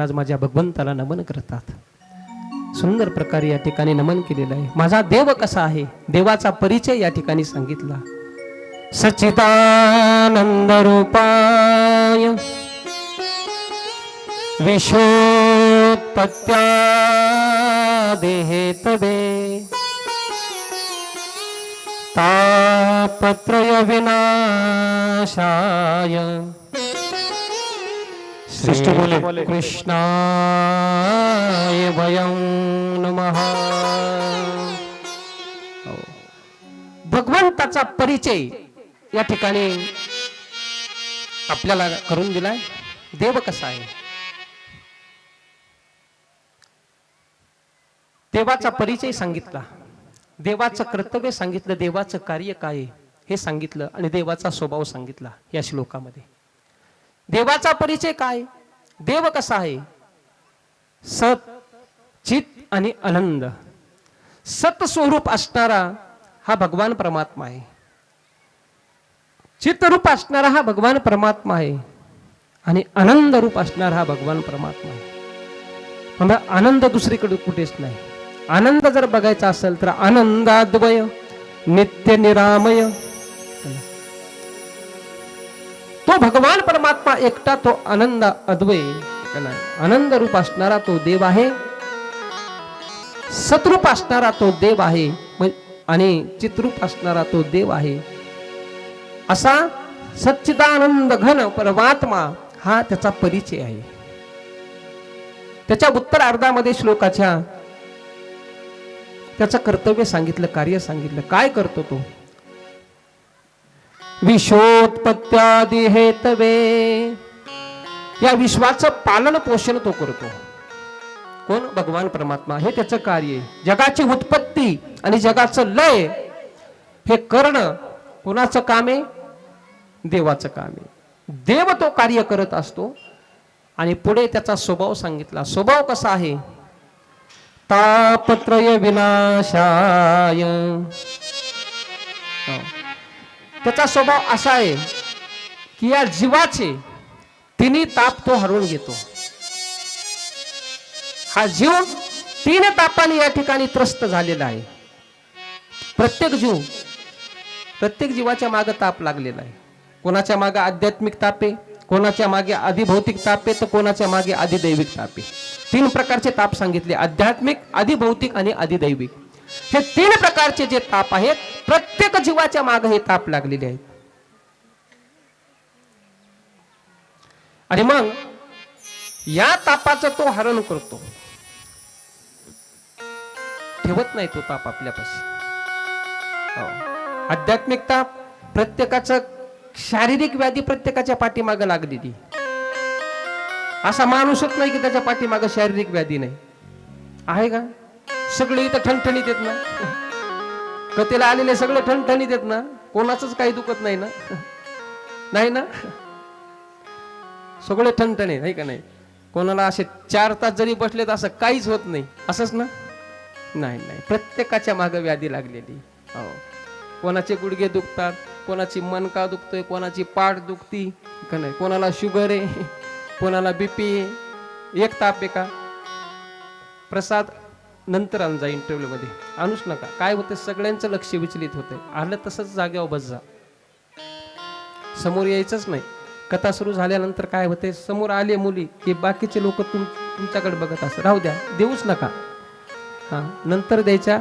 आज माझ्या भगवंताला नमन करतात. सुंदर प्रकारे या ठिकाणी नमन केलेलं आहे. माझा देव कसा आहे, देवाचा परिचय या ठिकाणी सांगितला. सच्चिदानंद रूपाय विश्वोत्पत्त्यादिहेतवे तापत्रय विनाशाय श्री कृष्णाय वयं नमः. भगवंताचा परिचय या ठिकाणी आपल्याला करून दिलाय. देव कसा आहे, देवाचा परिचय सांगितला, देवाचं कर्तव्य सांगितलं, देवाचं कार्य काय हे सांगितलं आणि देवाचा स्वभाव सांगितला या श्लोकामध्ये. देवाचा परिचय काय, देव कसा आहे, सत चित आणि आनंद. सत स्वरूप असणारा हा भगवान परमात्मा आहे. चित्तरूप असणारा हा भगवान परमात्मा आहे आणि आनंद रूप असणारा हा भगवान परमात्मा आहे. म्हणजे आनंद दुसरीकडे कुठेच नाही. आनंद जर बघायचा असेल तर आनंदाद्वय नित्य निरामय तो भगवान परमात्मा एकटा, तो आनंद अद्वय आनंद रूप असणारा तो देव आहे. सतरूप असणारा तो देव आहे आणि चित्रूप असणारा तो देव आहे. असा सच्चिदानंद घन परमात्मा हा त्याचा परिचय आहे. त्याच्या उत्तरार्धामध्ये श्लोकाच्या त्याचं कर्तव्य सांगितलं, कार्य सांगितलं. काय करतो तो, विश्वोत्पत्त्यादि हेतवे, या विश्वाचं पालन पोषण तो करतो. कोण, भगवान परमात्मा. हे त्याचं कार्य आहे. जगाची उत्पत्ती आणि जगाचं लय हे करणं कोणाचं काम आहे, देवाचं काम आहे. देव तो कार्य करत असतो. आणि पुढे त्याचा स्वभाव सांगितला. स्वभाव कसा आहे, तापत्रय विनाशाय. त्याचा स्वभाव असा आहे की या जीवाचे तिन्ही ताप तो हरवून घेतो. हा जीव तीन तापाने या ठिकाणी त्रस्त झालेला आहे. प्रत्येक जीवाच्या मागे ताप लागलेला आहे. कोणाच्या मागे आध्यात्मिक ताप आहे, कोणाच्या मागे अधिभौतिक ताप आहे, तर कोणाच्या मागे अधिदैविक ताप आहे. तीन प्रकारचे ताप सांगितले, आध्यात्मिक, अधिभौतिक आणि अधिदैविक. हे तीन प्रकारचे जे ताप आहेत, प्रत्येक जीवाच्या मागे हे ताप लागलेले आहेत. आणि मग या तापाचं तो हरण करतो, ठेवत नाही तो ताप आपल्यापाशी. आध्यात्मिक ताप, प्रत्येकाचं शारीरिक व्याधी प्रत्येकाच्या पाठीमागे लागलेली. असा माणूसच नाही की त्याच्या पाठीमागे शारीरिक व्याधी नाही. आहे का? सगळे इथं ठणठणीत येत ना, कथेला आलेले सगळे ठणठणीत येत ना, कोणाचंच काही दुखत नाही ना. नाही ना, सगळे ठणठणीत आहे का नाही. कोणाला असे 4 तास जरी बसले तर असं काहीच होत नाही, असंच ना. नाही नाही, प्रत्येकाच्या मागे व्याधी लागलेली. हो, कोणाचे गुडघे दुखतात, कोणाची मनका दुखतोय, कोणाची पाठ दुखती का नाही, कोणाला शुगर आहे, कोणाला बीपी आहे. एक ताप आहे का, प्रसाद नंतर आणजा, इंटरव्ह्यू मध्ये आणूच नका. काय होते, सगळ्यांचं लक्ष विचलित होते. आलं तसंच जागेवर बस जा, समोर यायचंच नाही. कथा सुरू झाल्यानंतर काय होते, समोर आले मुली की बाकीचे लोक तुमच्याकडे बघत असतात. राहू द्या, देऊच नका. हा, नंतर द्यायच्या.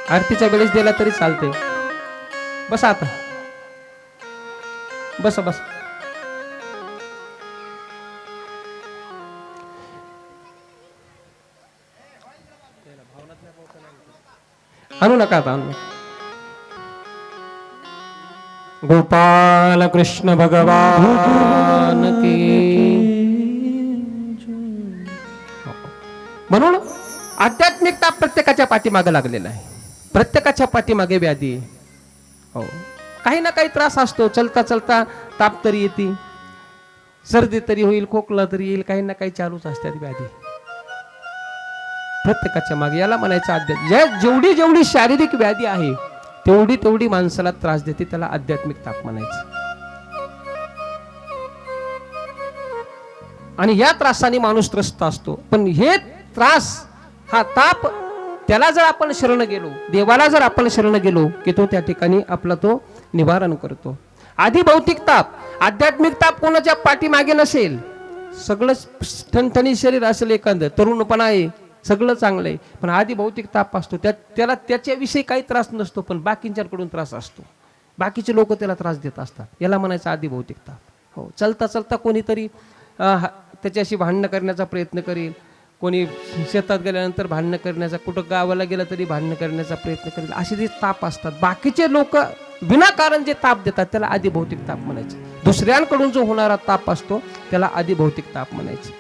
आरतीच्या वेळेस दिला तरी चालते. बस आता, बस बस. आणू नका आता, आणू. गोपाल कृष्ण भगवान की. म्हणून आध्यात्मिकता प्रत्येकाच्या पाठीमागे लागलेला आहे. प्रत्येकाच्या पाठीमागे व्याधी. हो, काही ना काही त्रास असतो. चलता चलता ताप तरी येते, सर्दी तरी होईल, खोकला तरी येईल, काही ना काही चालूच असतात व्याधी प्रत्येकाच्या मागे. याला म्हणायचं आध्यात्मिक. जेवढी जेवढी शारीरिक व्याधी आहे तेवढी तेवढी माणसाला त्रास देते, त्याला आध्यात्मिक ताप म्हणायचं. आणि या त्रासाने माणूस त्रस्त असतो. पण हे त्रास, हा ताप, त्याला जर आपण शरण गेलो, देवाला जर आपण शरण गेलो, की तो त्या ठिकाणी आपला तो निवारण करतो. आधी भौतिक ताप, आध्यात्मिक ताप कोणाच्या पाठीमागे नसेल. सगळंच ठणठणी शरीर असेल, एखादं तरुणपणा आहे, सगळं चांगलं आहे, पण आधी भौतिक ताप असतो. त्याला त्याच्याविषयी काही त्रास नसतो, पण बाकींच्याकडून त्रास असतो. बाकीचे लोक त्याला त्रास देत असतात. याला म्हणायचं आधी भौतिक ताप. हो, चलता चलता कोणीतरी त्याच्याशी भांडणं करण्याचा प्रयत्न करेल, कोणी शेतात गेल्यानंतर भांडणं करण्याचा, कुठं गावाला गेलं तरी भांडणं करण्याचा प्रयत्न करेल. असे जे ताप असतात, बाकीचे लोक विनाकारण जे ताप देतात, त्याला आधी भौतिक ताप म्हणायचे. दुसऱ्यांकडून जो होणारा ताप असतो त्याला आधी भौतिक ताप म्हणायचे.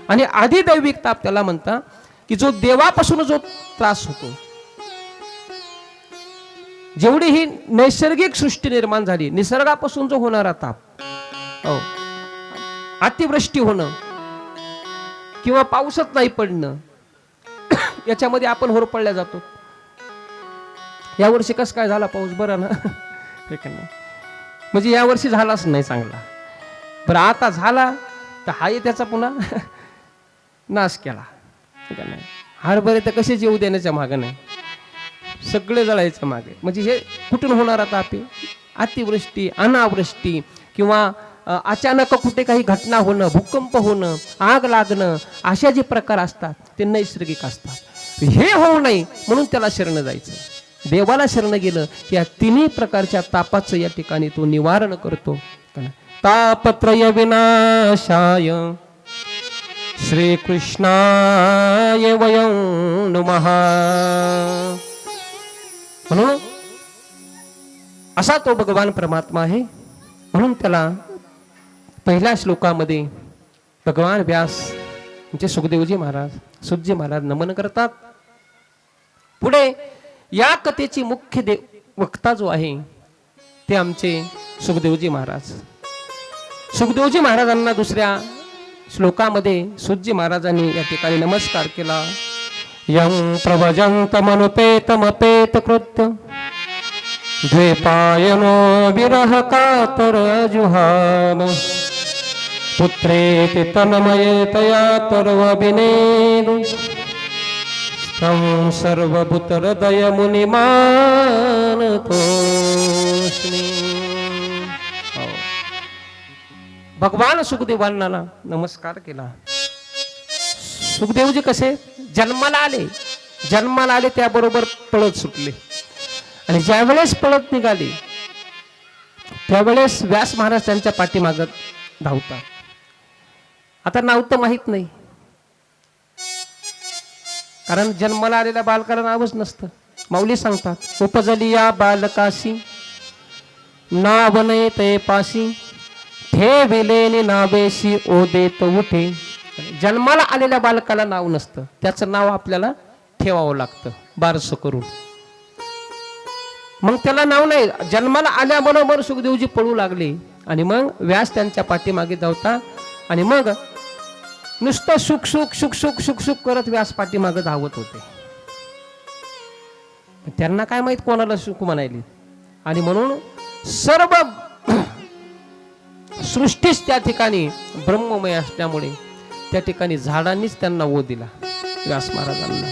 आणि आधी दैविक ताप त्याला म्हणतात, की जो देवापासून जो त्रास होतो. जेवढी ही नैसर्गिक सृष्टी निर्माण झाली, निसर्गापासून जो होणारा ताप, हो, अतिवृष्टी होणं किंवा पाऊसच नाही पडणं, याच्यामध्ये आपण होरपळल्या जातो. यावर्षी कसं काय झाला पाऊस, बरा ना, म्हणजे यावर्षी झालाच नाही चांगला. बरं, आता झाला तर हाय त्याचा पुन्हा नाश केला. हरभरे तर कसेच येऊ देण्याच्या मागं नाही, सगळे जळायच्या मागे. म्हणजे हे कुठून होणारा ताप आहे? अतिवृष्टी, अनावृष्टी किंवा अचानक कुठे काही घटना होणं, भूकंप होणं, आग लागणं, अशा जे प्रकार असतात ते नैसर्गिक असतात. हे होऊ नये म्हणून त्याला शरण जायचं. देवाला शरण गेलं या तिन्ही प्रकारच्या तापाचं या ठिकाणी तो निवारण करतो. तापत्रय विनाशाय श्रीकृष्णाय वयं नमः. म्हणून असा तो भगवान परमात्मा आहे. म्हणून त्याला पहिल्या श्लोकामध्ये भगवान व्यास म्हणजे सुखदेवजी महाराज, सुतजी महाराज नमन करतात. पुढे या कथेची मुख्य वक्ता जो आहे ते आमचे सुखदेवजी महाराज. सुखदेवजी महाराजांना दुसऱ्या श्लोकामध्ये सुतजी महाराजांनी या ठिकाणी नमस्कार केला. यं प्रभजन्तमनुपेतमपेत कृत्य द्वैपायनो विरह कातर जुहान पुत्रेति तन्मयतया तर्वविनेदु तं सर्वभूतहृदय मुनिमानतोऽस्मि. भगवान सुखदेवांना नमस्कार केला. सुखदेवजी कसे जन्माला आले त्याबरोबर पळत सुटले. आणि ज्यावेळेस पळत निघाले त्यावेळेस व्यास महाराज त्यांच्या पाठीमागत धावतात. आता नाव तर माहित नाही, कारण जन्माला आलेल्या बालकाला नावच नसतं. माऊली सांगतात, उपजली या बालकाशी नाव नये ते पाशी ठेविलेने नावेशी ओ देत उठे. जन्माला आलेल्या बालकाला नाव नसतं, त्याचं नाव आपल्याला ठेवावं लागतं बारसं करून. मग त्याला नाव नाही. जन्माला आल्याबरोबर सुखदेवजी पळू लागले आणि मग व्यास त्यांच्या पाठीमागे धावता. आणि मग नुसतं सुख सुख सुख सुख सुख सुख करत व्यास पाठीमागे धावत होते. त्यांना काय माहित कोणाला सुख म्हणायली. आणि म्हणून सर्व सृष्टीच त्या ठिकाणी ब्रह्ममय असल्यामुळे त्या ठिकाणी झाडांनीच त्यांना ओ दिला. व्यास महाराजांना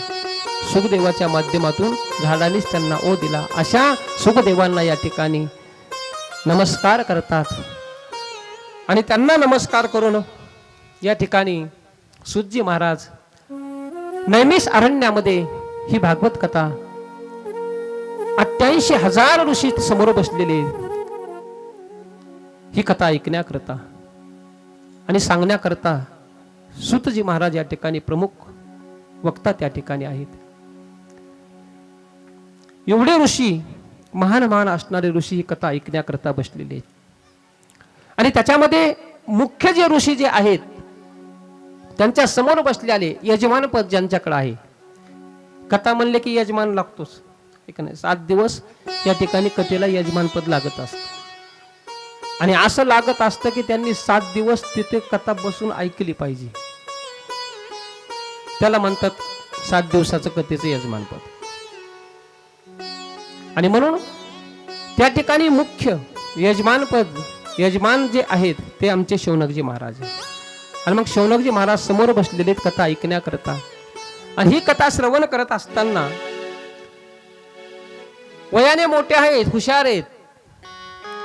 सुखदेवाच्या माध्यमातून झाडांनीच त्यांना ओ दिला. अशा सुखदेवांना या ठिकाणी नमस्कार करतात. आणि त्यांना नमस्कार करून या ठिकाणी सुतजी महाराज नैमिष अरण्यामध्ये ही भागवत कथा 88,000 ऋषी समोर बसलेले ही कथा ऐकण्याकरता आणि सांगण्याकरता सुतजी महाराज या ठिकाणी प्रमुख वक्ता त्या ठिकाणी आहेत. एवढे ऋषी, महान महान असणारे ऋषी ही कथा ऐकण्याकरता बसलेले आहेत. आणि त्याच्यामध्ये मुख्य जे ऋषी जे आहेत त्यांच्या समोर बसलेले यजमान पद ज्यांच्याकडे आहे. कथा म्हणले की यजमान लागतोच, एक नाही 7 दिवस या ठिकाणी कथेला यजमान पद लागत असतं. आणि असं लागत असतं की त्यांनी 7 दिवस तिथे कथा बसून ऐकली पाहिजे. त्याला म्हणतात 7 दिवसाचं कथेचं यजमानपद. आणि म्हणून त्या ठिकाणी मुख्य यजमानपद, यजमान जे आहेत ते आमचे शौनकजी महाराज. आणि मग शौनकजी महाराज समोर बसलेले कथा ऐकण्याकरता. आणि ही कथा श्रवण करत असताना वयाने मोठे आहेत, हुशार आहेत.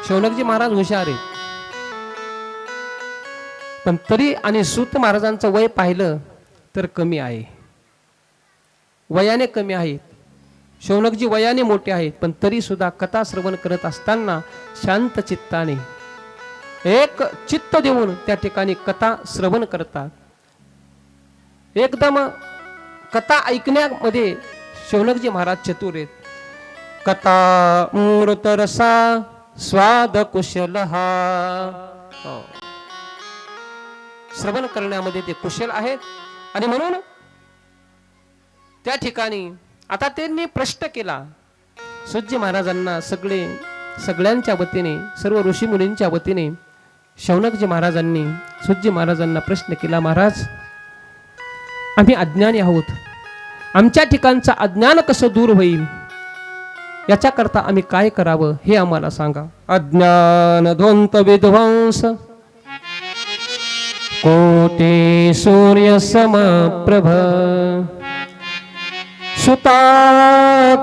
शौनकजी महाराज हुशार आहेत, पण तरी आणि सूत महाराजांचं वय पाहिलं तर कमी आहे, वयाने कमी आहेत. शौनकजी वयाने मोठे आहेत, पण तरी सुद्धा कथा श्रवण करत असताना शांत चित्ताने एक चित्त देऊन त्या ठिकाणी कथा श्रवण करतात. एकदम कथा ऐकण्यामध्ये शौनकजी महाराज चतुर आहेत. कथा मृतरसा स्वाद कुशल हा, श्रवण करण्यामध्ये ते कुशल आहेत. आणि म्हणून त्या ठिकाणी आता त्यांनी प्रश्न केला सूतजी महाराजांना. सगळ्यांच्या वतीने, सर्व ऋषी मुनींच्या वतीने शौनकजी महाराजांनी सूतजी महाराजांना प्रश्न केला, महाराज आम्ही अज्ञानी आहोत, आमच्या ठिकाणचं अज्ञान कसं दूर होईल, याच्याकरता आम्ही काय करावं हे आम्हाला सांगा. अज्ञान ध्वंत विध्वंस कोटी सूर्य समप्रभ सुता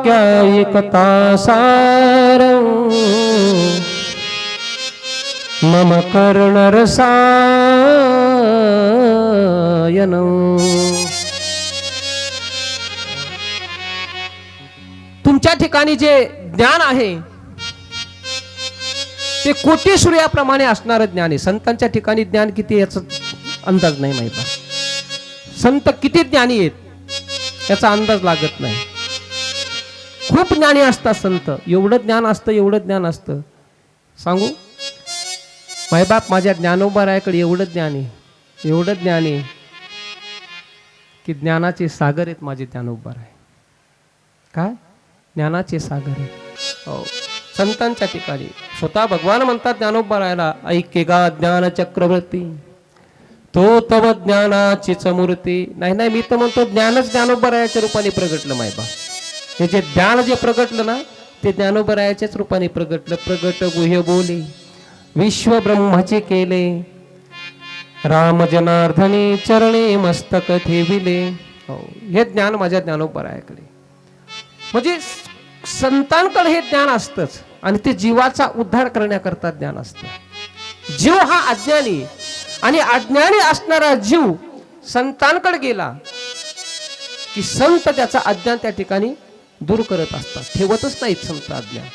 क्या एकता सार मम कर्णरसायन. तुमच्या ठिकाणी जे ज्ञान आहे ते कोटी सूर्याप्रमाणे असणारं ज्ञान आहे. संतांच्या ठिकाणी ज्ञान किती याचा अंदाज नाही माहिती. संत किती ज्ञानी आहेत याचा अंदाज लागत नाही. खूप ज्ञानी असतात संत. एवढं ज्ञान असतं सांगू. मायबाप माझ्या ज्ञानोबारायाकडे एवढं ज्ञान आहे की ज्ञानाचे सागर आहेत माझे ज्ञानोबाराय. काय ज्ञानाचे सागर आहे. हो, संतांच्या ठिकाणी स्वतः भगवान म्हणतात ज्ञानोबारायाला, ऐकेगा ज्ञान चक्रवर्ती तो तव ज्ञानाचीच मूर्ती. नाही मी तर म्हणतो ज्ञानच ज्ञानोबारायाच्या रूपाने प्रगटलं मायबा. हे जे ज्ञान जे प्रगटलं ना ते ज्ञानोबारायाच्याच रूपाने प्रगटलं. प्रगट गुह्य बोले विश्व ब्रह्माचे केले, राम जनार्दनी चरणे मस्तक ठेविले. हो, हे ज्ञान माझ्या ज्ञानोबारायाकडे. म्हणजे संतांकडे हे ज्ञान असतंच आणि ते जीवाचा उद्धार करण्याकरता ज्ञान असतं. जीव हा अज्ञानी आणि अज्ञानी असणारा जीव संतांकडे गेला की संत त्याचा अज्ञान त्या ठिकाणी दूर करत असतात, ठेवतच नाहीत संत अज्ञान.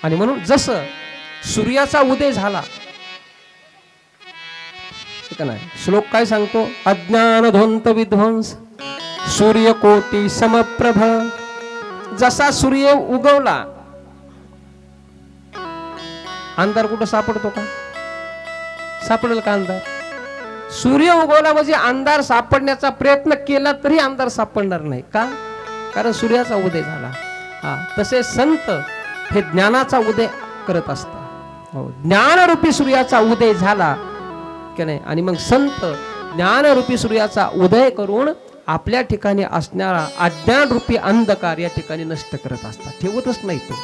आणि म्हणून जसं सूर्याचा उदय झाला नाही, श्लोक काय सांगतो, अज्ञान ध्वंत विध्वंस सूर्यकोटी समप्रभ. जसा सूर्य उगवला, अंधार कुठं सापडतो का? सापडेल का अंधार? सूर्य उगवला म्हणजे अंधार सापडण्याचा प्रयत्न केला तरी अंधार सापडणार नाही. का? कारण सूर्याचा उदय झाला. तसे संत हे ज्ञानाचा उदय करत असतात. ज्ञानरूपी सूर्याचा उदय झाला की नाही, आणि मग संत ज्ञानरूपी सूर्याचा उदय करून आपल्या ठिकाणी असणारा अज्ञान रूपी अंधकार या ठिकाणी नष्ट करत असतात, ठेवतच नाही तो.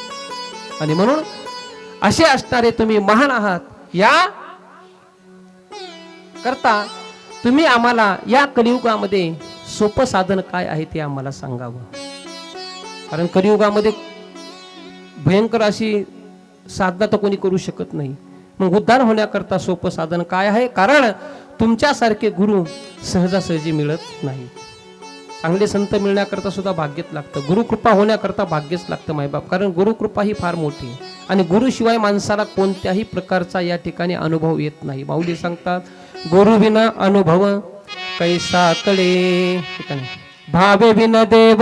आणि म्हणून असे असणारे तुम्ही महान आहात. या करता तुम्ही आम्हाला या कलियुगामध्ये सोपं साधन काय आहे ते आम्हाला सांगावं. कारण कलियुगामध्ये भयंकर अशी साधना तर कोणी करू शकत नाही. मग उद्धार होण्याकरता सोपं साधन काय आहे? कारण तुमच्यासारखे गुरु सहजासहजी मिळत नाही. चांगले संत मिळण्याकरता सुद्धा भाग्यच लागतं. गुरुकृपा होण्याकरता भाग्यच लागतं मायबाप. कारण गुरुकृपा ही फार मोठी आहे आणि गुरुशिवाय माणसाला कोणत्याही प्रकारचा या ठिकाणी अनुभव येत नाही. माऊली सांगतात, गुरु विना अनुभव कैसा कळे, भावे विना देव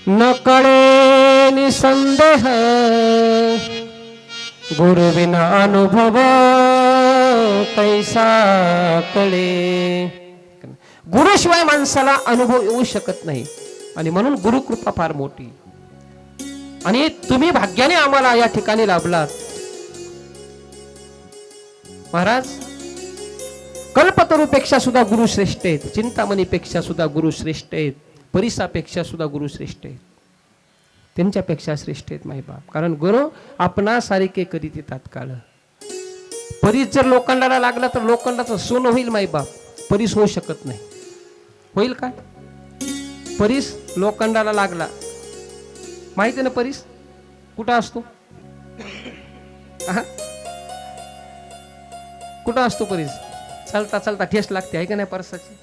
न कळे निसंदेह, गुरु विना अनुभव कैसा कळे. गुरुशिवाय माणसाला अनुभव येऊ शकत नाही. आणि म्हणून गुरुकृपा फार मोठी. आणि तुम्ही भाग्याने आम्हाला या ठिकाणी लाभलात महाराज. कल्पतरूपेक्षा सुद्धा गुरु श्रेष्ठ आहेत, चिंतामणीपेक्षा सुद्धा गुरु श्रेष्ठ आहेत, परिसापेक्षा सुद्धा गुरु श्रेष्ठ आहेत, त्यांच्यापेक्षा श्रेष्ठ आहेत मायबाप. कारण गुरु आपणासारखे करीत तात्काळ. परीस जर लोखंडाला लागला तर लोखंडाचं सोनं होईल माईबाप, परीस होऊ शकत नाही. होईल काय? परीस लोखंडाला लागला, माहिती ना परीस कुठं असतो? कुठं असतो परीस? चालता चालता ठेस लागते आहे का नाही परसाची?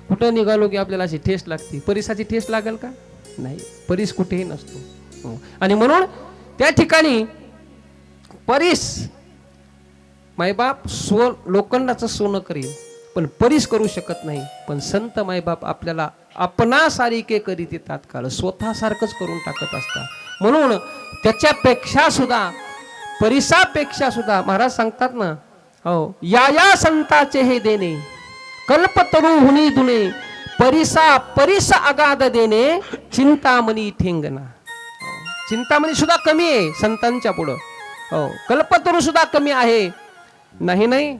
कुठं निघालो की आपल्याला अशी ठेस लागते. परीसाची ठेस लागेल का? नाही, परीस कुठेही नसतो. आणि म्हणून त्या ठिकाणी परीस मायबाप लोखंडाचं सोनं करील पण परीस करू शकत नाही. पण संत मायबाप आपल्याला आपणासारिके करीत तात्काळ स्वतःसारखंच करून टाकत असतात. म्हणून त्याच्यापेक्षा सुद्धा परीसापेक्षा सुद्धा महाराज सांगतात ना, हो, या संताचे हे देणे कल्पतरू हुनी दुने परीसा परीस अगाध देणे चिंतामणी ठेंगणा. चिंतामणी सुद्धा कमी आहे संतांच्या पुढं. हो, कल्पतरू सुद्धा कमी आहे. नाही,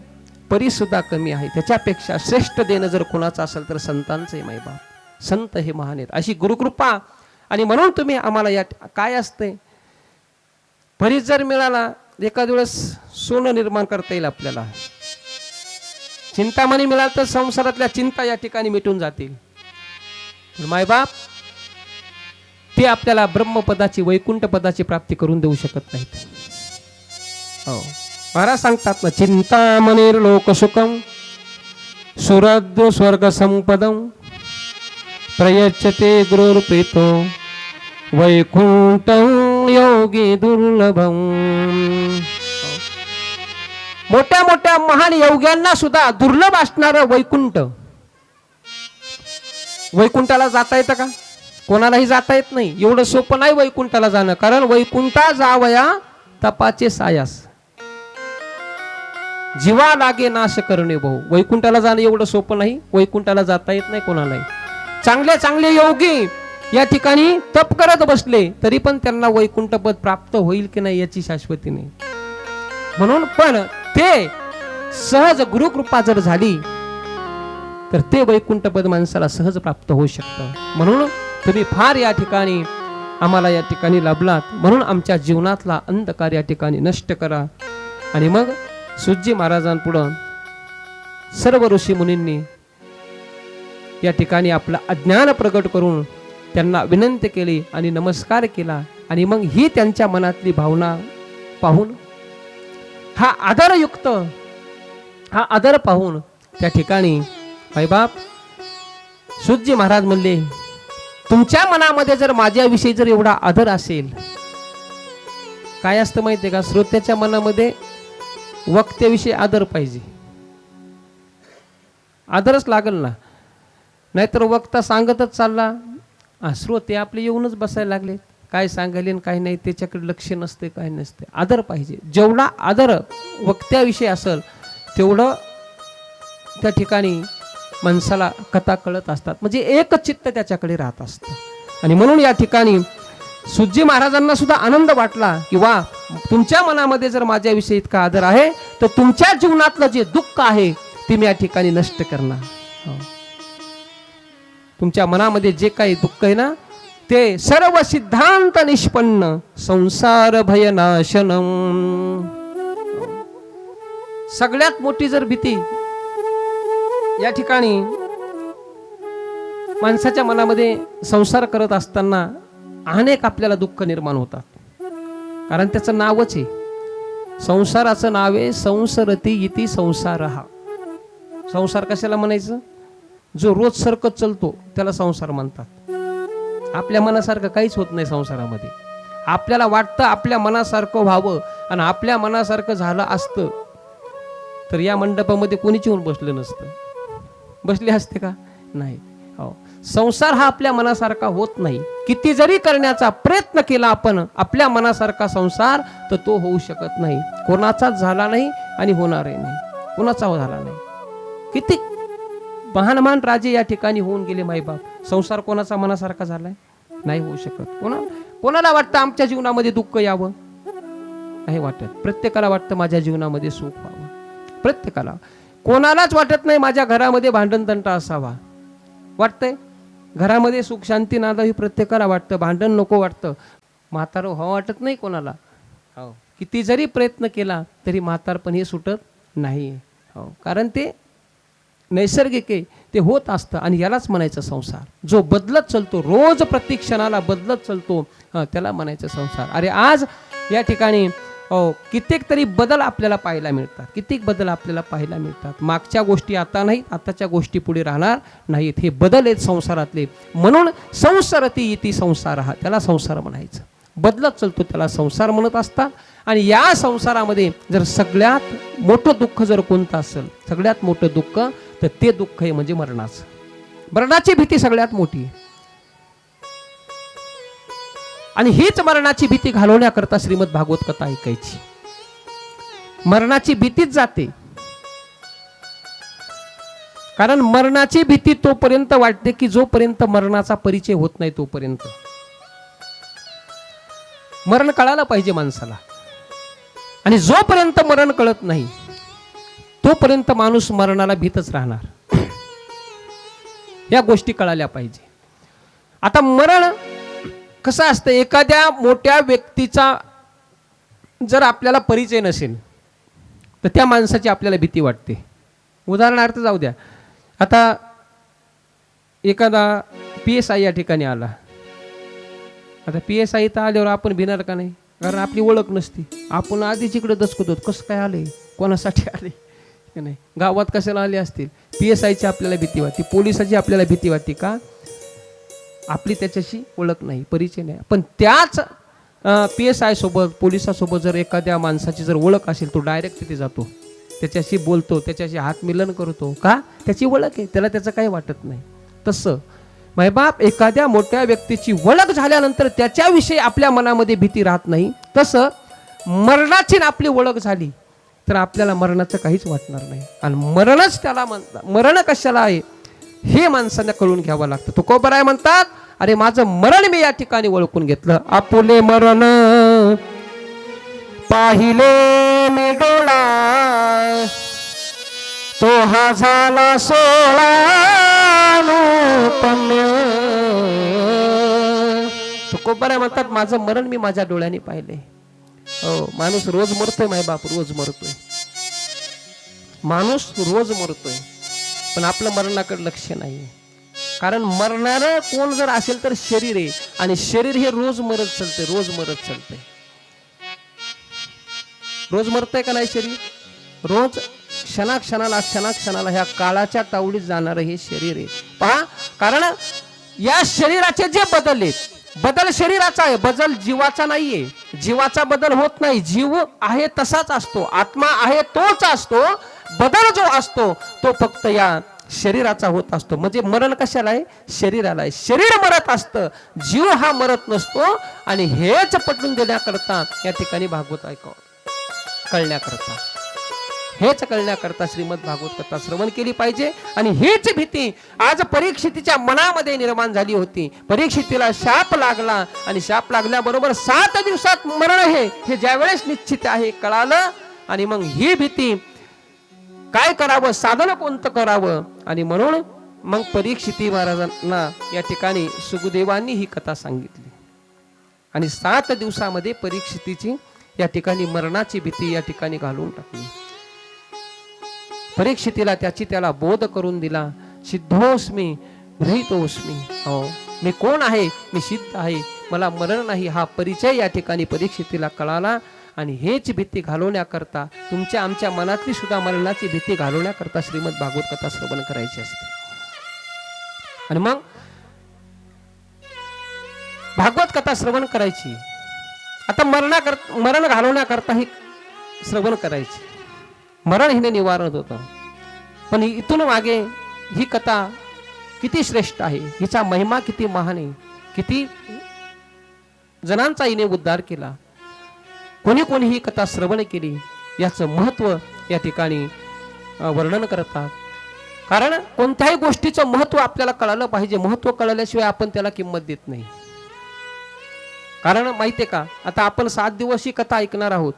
परीस सुद्धा कमी आहे. त्याच्यापेक्षा श्रेष्ठ देणं जर कोणाचं असेल तर संतांचं आहे मायबाप. संत हे महान आहेत, अशी गुरुकृपा. आणि म्हणून तुम्ही आम्हाला या काय असते, परीस जर मिळाला एखाद वेळेस सोनं निर्माण करता येईल आपल्याला. चिंतामणी मिळाल तर संसारातल्या चिंता या ठिकाणी मिटून जातील. मायबाप ते आपल्याला ब्रह्मपदाची वैकुंठ पदाची प्राप्ती करून देऊ शकत नाहीत. हो, महाराज सांगतात ना, चिंतामणीर लोकसुखम सुरद्र स्वर्ग संपदम प्रयच्छते गुरुर्प्रीतो वैकुंठं योगी दुर्लभम. मोठ्या मोठ्या महान योग्यांना सुद्धा दुर्लभ असणारं वैकुंठ. वैकुंठाला जाता येतं का? कोणालाही जाता येत नाही. एवढं सोपं नाही वैकुंठाला जाणं. कारण वैकुंठा जावया तपाचे सायास जीवा लागे नाश करणे भाऊ. वैकुंठाला जाणं एवढं सोपं नाही. वैकुंठाला जाता येत नाही कोणालाही. चांगले चांगले योगी या ठिकाणी तप करत बसले तरी पण त्यांना वैकुंठ पद प्राप्त होईल की नाही याची शाश्वती नाही. म्हणून पण ते सहज गुरुकृपा जर झाली तर ते वैकुंठ पद माणसाला सहज प्राप्त होऊ शकतं. म्हणून तुम्ही फार या ठिकाणी आम्हाला या ठिकाणी लाभलात. म्हणून आमच्या जीवनातला अंधकार या ठिकाणी नष्ट करा. आणि मग सुज्जी महाराजांपुढं सर्व ऋषी मुनींनी या ठिकाणी आपलं अज्ञान प्रगट करून त्यांना विनंती केली आणि नमस्कार केला. आणि मग ही त्यांच्या मनातली भावना पाहून हा आदरयुक्त हा आदर पाहून त्या ठिकाणी मायबाप सुज्जी महाराज म्हणले, तुमच्या मनामध्ये जर माझ्याविषयी जर एवढा आदर असेल, काय असतं माहितीये का, श्रोत्याच्या मनामध्ये वक्त्याविषयी आदर पाहिजे. आदरच लागल ना, नाहीतर वक्ता सांगतच चालला, श्रोते आपले येऊनच बसायला लागले, काय सांगायले काय नाही त्याच्याकडे लक्ष नसते, काय नसते. आदर पाहिजे. जेवढा आदर वक्त्याविषयी असेल तेवढं त्या ठिकाणी माणसाला कथा कळत असतात. म्हणजे एक चित्त त्याच्याकडे राहत असतं. आणि म्हणून या ठिकाणी सुज्जी महाराजांना सुद्धा आनंद वाटला की वा, तुमच्या मनामध्ये जर माझ्याविषयी इतका आदर आहे तर तुमच्या जीवनातलं जे दुःख आहे ते मी या ठिकाणी नष्ट करणार. तुमच्या मनामध्ये जे काही दुःख आहे ना ते सर्व सिद्धांत निष्पन्न संसार भयनाशनम. सगळ्यात मोठी जर भीती या ठिकाणी माणसाच्या मनामध्ये संसार करत असताना अनेक आपल्याला दुःख निर्माण होतात. कारण त्याचं नावच आहे, संसाराचं नाव आहे संसरती इति संसार. हा संसार कशाला म्हणायचं? जो रोज सरकत चलतो त्याला संसार म्हणतात. आपल्या मनासारखं काहीच होत नाही संसारामध्ये. आपल्याला वाटतं आपल्या मनासारखं व्हावं आणि आपल्या मनासारखं झालं असतं तर या मंडपामध्ये कोणीच येऊन बसलं नसतं. बसले असते का? नाही. हो, संसार हा आपल्या मनासारखा होत नाही. किती जरी करण्याचा प्रयत्न केला आपण आपल्या मनासारखा संसार तर तो होऊ शकत नाही. कोणाचाच झाला नाही आणि होणारही नाही. कोणाचा झाला नाही. किती महान राजे या ठिकाणी होऊन गेले माईबाप. संसार कोणाचा मनासारखा झालाय? नाही होऊ शकत. कोणाला वाटतं आमच्या जीवनामध्ये दुःख यावं? नाही वाटत. प्रत्येकाला वाटतं माझ्या जीवनामध्ये सुख व्हावं. प्रत्येकाला. कोणालाच वाटत नाही माझ्या घरामध्ये भांडण तंटा असावा. वाटतंय घरामध्ये सुख शांती नांदावी. प्रत्येकाला वाटतं. भांडण नको वाटतं. म्हातारं व्हावं वाटत नाही कोणाला. हो, किती जरी प्रयत्न केला तरी म्हातारपण हे सुटत नाही. हो, कारण ते नैसर्गिक आहे, ते होत असतं. आणि यालाच म्हणायचं संसार. जो बदलत चालतो, रोज प्रत्येक क्षणाला बदलत चालतो, त्याला म्हणायचं संसार. अरे आज या ठिकाणी कित्येक तरी बदल आपल्याला पाहायला मिळतात, कित्येक बदल आपल्याला पाहायला मिळतात. मागच्या गोष्टी आता नाहीत, आताच्या गोष्टी पुढे राहणार नाहीत. हे बदल आहेत संसारातले. म्हणून संसारती इति संसार, त्याला संसार म्हणायचं. बदलत चालतो त्याला संसार म्हणत असतात. आणि या संसारामध्ये जर सगळ्यात मोठं दुःख जर कोणतं असेल, सगळ्यात मोठं दुःख, तर ते दुःख आहे म्हणजे मरणाचं. मरणाची भीती सगळ्यात मोठी. आणि हीच मरणाची भीती घालवण्याकरता श्रीमद भागवत कथा ऐकायची. मरणाची भीतीच जाते. कारण मरणाची भीती तोपर्यंत वाटते की जोपर्यंत मरणाचा परिचय होत नाही तोपर्यंत. मरण कळायला पाहिजे माणसाला. आणि जोपर्यंत मरण कळत नाही तोपर्यंत माणूस मरणाला भीतच राहणार. या गोष्टी कळाल्या पाहिजे. आता मरण कसं असतं, एखाद्या मोठ्या व्यक्तीचा जर आपल्याला परिचय नसेल तर त्या माणसाची आपल्याला भीती वाटते. उदाहरणार्थ जाऊ द्या, आता एखादा PSI या ठिकाणी आला. आता PSI तर आल्यावर आपण भिणार का नाही? कारण आपली ओळख नसती. आपण आधीच इकडे दचकतो, कसं काय आले, कोणासाठी आले नाही, गावात कशाला आले असतील. PSIची आपल्याला भीती वाटते, पोलिसाची आपल्याला भीती वाटते. का? आपली त्याच्याशी ओळख नाही, परिचय नाही. पण त्याच PSI सोबत, पोलिसासोबत जर एखाद्या माणसाची जर ओळख असेल, तो डायरेक्ट तिथे जातो, त्याच्याशी बोलतो, त्याच्याशी हात मिलन करतो. का? त्याची ओळख आहे, त्याला त्याचं काही वाटत नाही. तसं मायबाप एखाद्या मोठ्या व्यक्तीची ओळख झाल्यानंतर त्याच्याविषयी आपल्या मनामध्ये भीती राहत नाही. तसं मरणाची आपली ओळख झाली तर आपल्याला मरणाचं काहीच वाटणार नाही. आणि मरणच त्याला म्हणतात. मरण कशाला आहे हे माणसांना कळून घ्यावं लागतं. तुकोबराय म्हणतात, अरे माझं मरण मी या ठिकाणी ओळखून घेतलं. आपुले मरण पाहिले मी डोळा, तो हा झाला सोळानुपम्य. तुकोबराय म्हणतात, माझं मरण मी माझ्या डोळ्याने पाहिले. हो, माणूस रोज मरतोय मायबाप, रोज मरतोय. माणूस रोज मरतोय, पण आपलं मरणाकडे लक्ष नाही. कारण मरणार कोण जर असेल तर शरीर आहे. आणि शरीर हे रोज मरत चालते, रोज मरत चालते. रोज मरतंय का नाही शरीर? रोज क्षणाक्षणाला क्षणाक्षणाला ह्या काळाच्या तावडीत जाणार हे शरीर आहे. पहा, कारण या शरीराचे जे बदल आहेत, बदल शरीराचा आहे, बदल जीवाचा नाहीये. जीवाचा बदल होत नाही. जीव आहे तसाच असतो, आत्मा आहे तोच असतो. बदल जो असतो तो फक्त या शरीराचा होत असतो. म्हणजे मरण कशाला आहे? शरीराला आहे. शरीर मरत असतं, जीव हा मरत नसतो. आणि हेच पटवून देण्याकरता या ठिकाणी भागवत ऐकावं, कळण्याकरता, हेच कळण्याकरता श्रीमद भागवत कथा श्रवण केली पाहिजे. आणि हीच भीती आज परीक्षितीच्या मनामध्ये निर्माण झाली होती. परीक्षितीला शाप लागला आणि शाप लागल्याबरोबर 7 दिवसात मरण हे ज्यावेळेस निश्चित आहे कळालं. आणि मग ही भीती, काय करावं, साधन कोणतं करावं. आणि म्हणून मग परीक्षिती महाराजांना या ठिकाणी सुखदेवांनी ही कथा सांगितली. आणि 7 दिवसामध्ये परीक्षितीची या ठिकाणी मरणाची भीती या ठिकाणी घालून टाकली. परीक्षितीला त्याला बोध करून दिला. सिद्धोस्मी गृहीतोस्मी. हो, मी कोण आहे? मी सिद्ध आहे, मला मरण नाही, हा परिचय या ठिकाणी परीक्षितीला कळाला. आणि हेच भीती घालवण्याकरता, तुमच्या आमच्या मनातली सुद्धा मरणाची भीती घालवण्याकरता श्रीमद भागवत कथा श्रवण करायची असते. आणि मग भागवत कथा श्रवण करायची. आता मरण घालवण्याकरता ही श्रवण करायची. मरण हिने निवारण होतं. पण इथून मागे ही कथा किती श्रेष्ठ आहे, हिचा महिमा किती महान आहे, किती जणांचा हिने उद्धार केला, कोणी कोणी ही कथा श्रवण केली, याचं महत्व या ठिकाणी वर्णन करतात. कारण कोणत्याही गोष्टीचं महत्व आपल्याला कळालं पाहिजे. महत्व कळल्याशिवाय आपण त्याला किंमत देत नाही. कारण माहितीये का, आता आपण 7 दिवस ही कथा ऐकणार आहोत.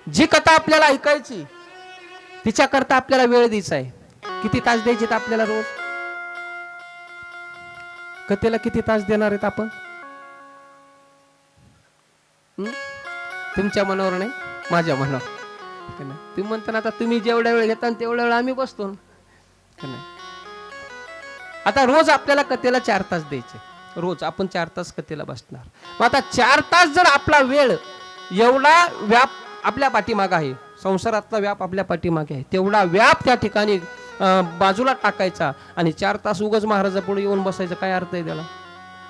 जी कथा आपल्याला ऐकायची तिच्याकरता आपल्याला वेळ द्यायचा आहे. किती तास द्यायचे आपल्याला रोज? कथेला किती तास देणार आहेत आपण? तुमच्या मनावर नाही, माझ्या मनावर. का नाही? तुम्ही म्हणता ना, आता तुम्ही जेवढ्या वेळ घेता तेवढ्या वेळ आम्ही बसतो ना. का नाही? आता रोज आपल्याला कथेला 4 तास द्यायचे, रोज आपण 4 तास कथेला बसणार. मग आता 4 तास जर आपला वेळ एवढा व्याप आपल्या पाठीमाग आहे, संसारातला व्याप आपल्या पाठीमागे आहे, तेवढा व्याप त्या ठिकाणी बाजूला टाकायचा आणि 4 तास उगाच महाराजापुढे येऊन बसायचं. काय अर्थ आहे त्याला?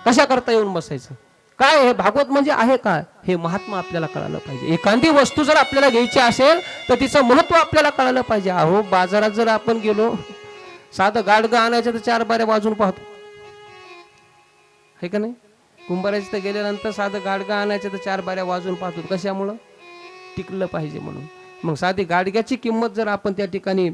कशा करता येऊन बसायचं? काय हे भागवत म्हणजे आहे काय, हे महात्मा आपल्याला कळालं पाहिजे. एखादी वस्तू जर आपल्याला घ्यायची असेल तर तिचं महत्व आपल्याला कळालं पाहिजे. अहो, बाजारात जर आपण गेलो, साधं गाडगं आणायचं तर 4 बाऱ्या वाजून पाहतो, हे का नाही? कुंभाराच्या गेल्यानंतर साधं गाडगं आणायचं तर 4 बाऱ्या वाजून पाहतो. कशामुळं? टिकलं पाहिजे म्हणून. मग साधी गाडग्याची किंमत जर आपण त्या ठिकाणी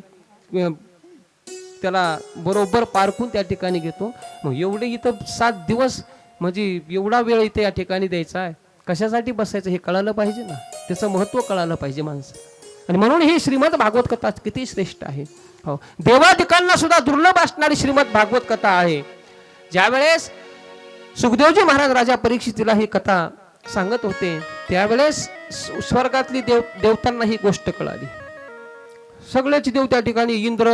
त्याला बरोबर पारखून त्या ठिकाणी घेतो, मग एवढे इथं 7 दिवस म्हणजे एवढा वेळ इथे या ठिकाणी द्यायचा आहे, कशासाठी बसायचं हे कळालं पाहिजे ना, त्याचं महत्व कळालं पाहिजे माणसं. आणि म्हणून ही श्रीमद भागवत कथा किती श्रेष्ठ आहे. हो, देवादिकांना सुद्धा दुर्लभ असणारी श्रीमद भागवत कथा आहे. ज्यावेळेस सुखदेवजी महाराज राजा परीक्षितीला ही कथा सांगत होते, त्यावेळेस स्वर्गातली देवतांना ही गोष्ट कळाली. सगळ्याची देव त्या ठिकाणी, इंद्र,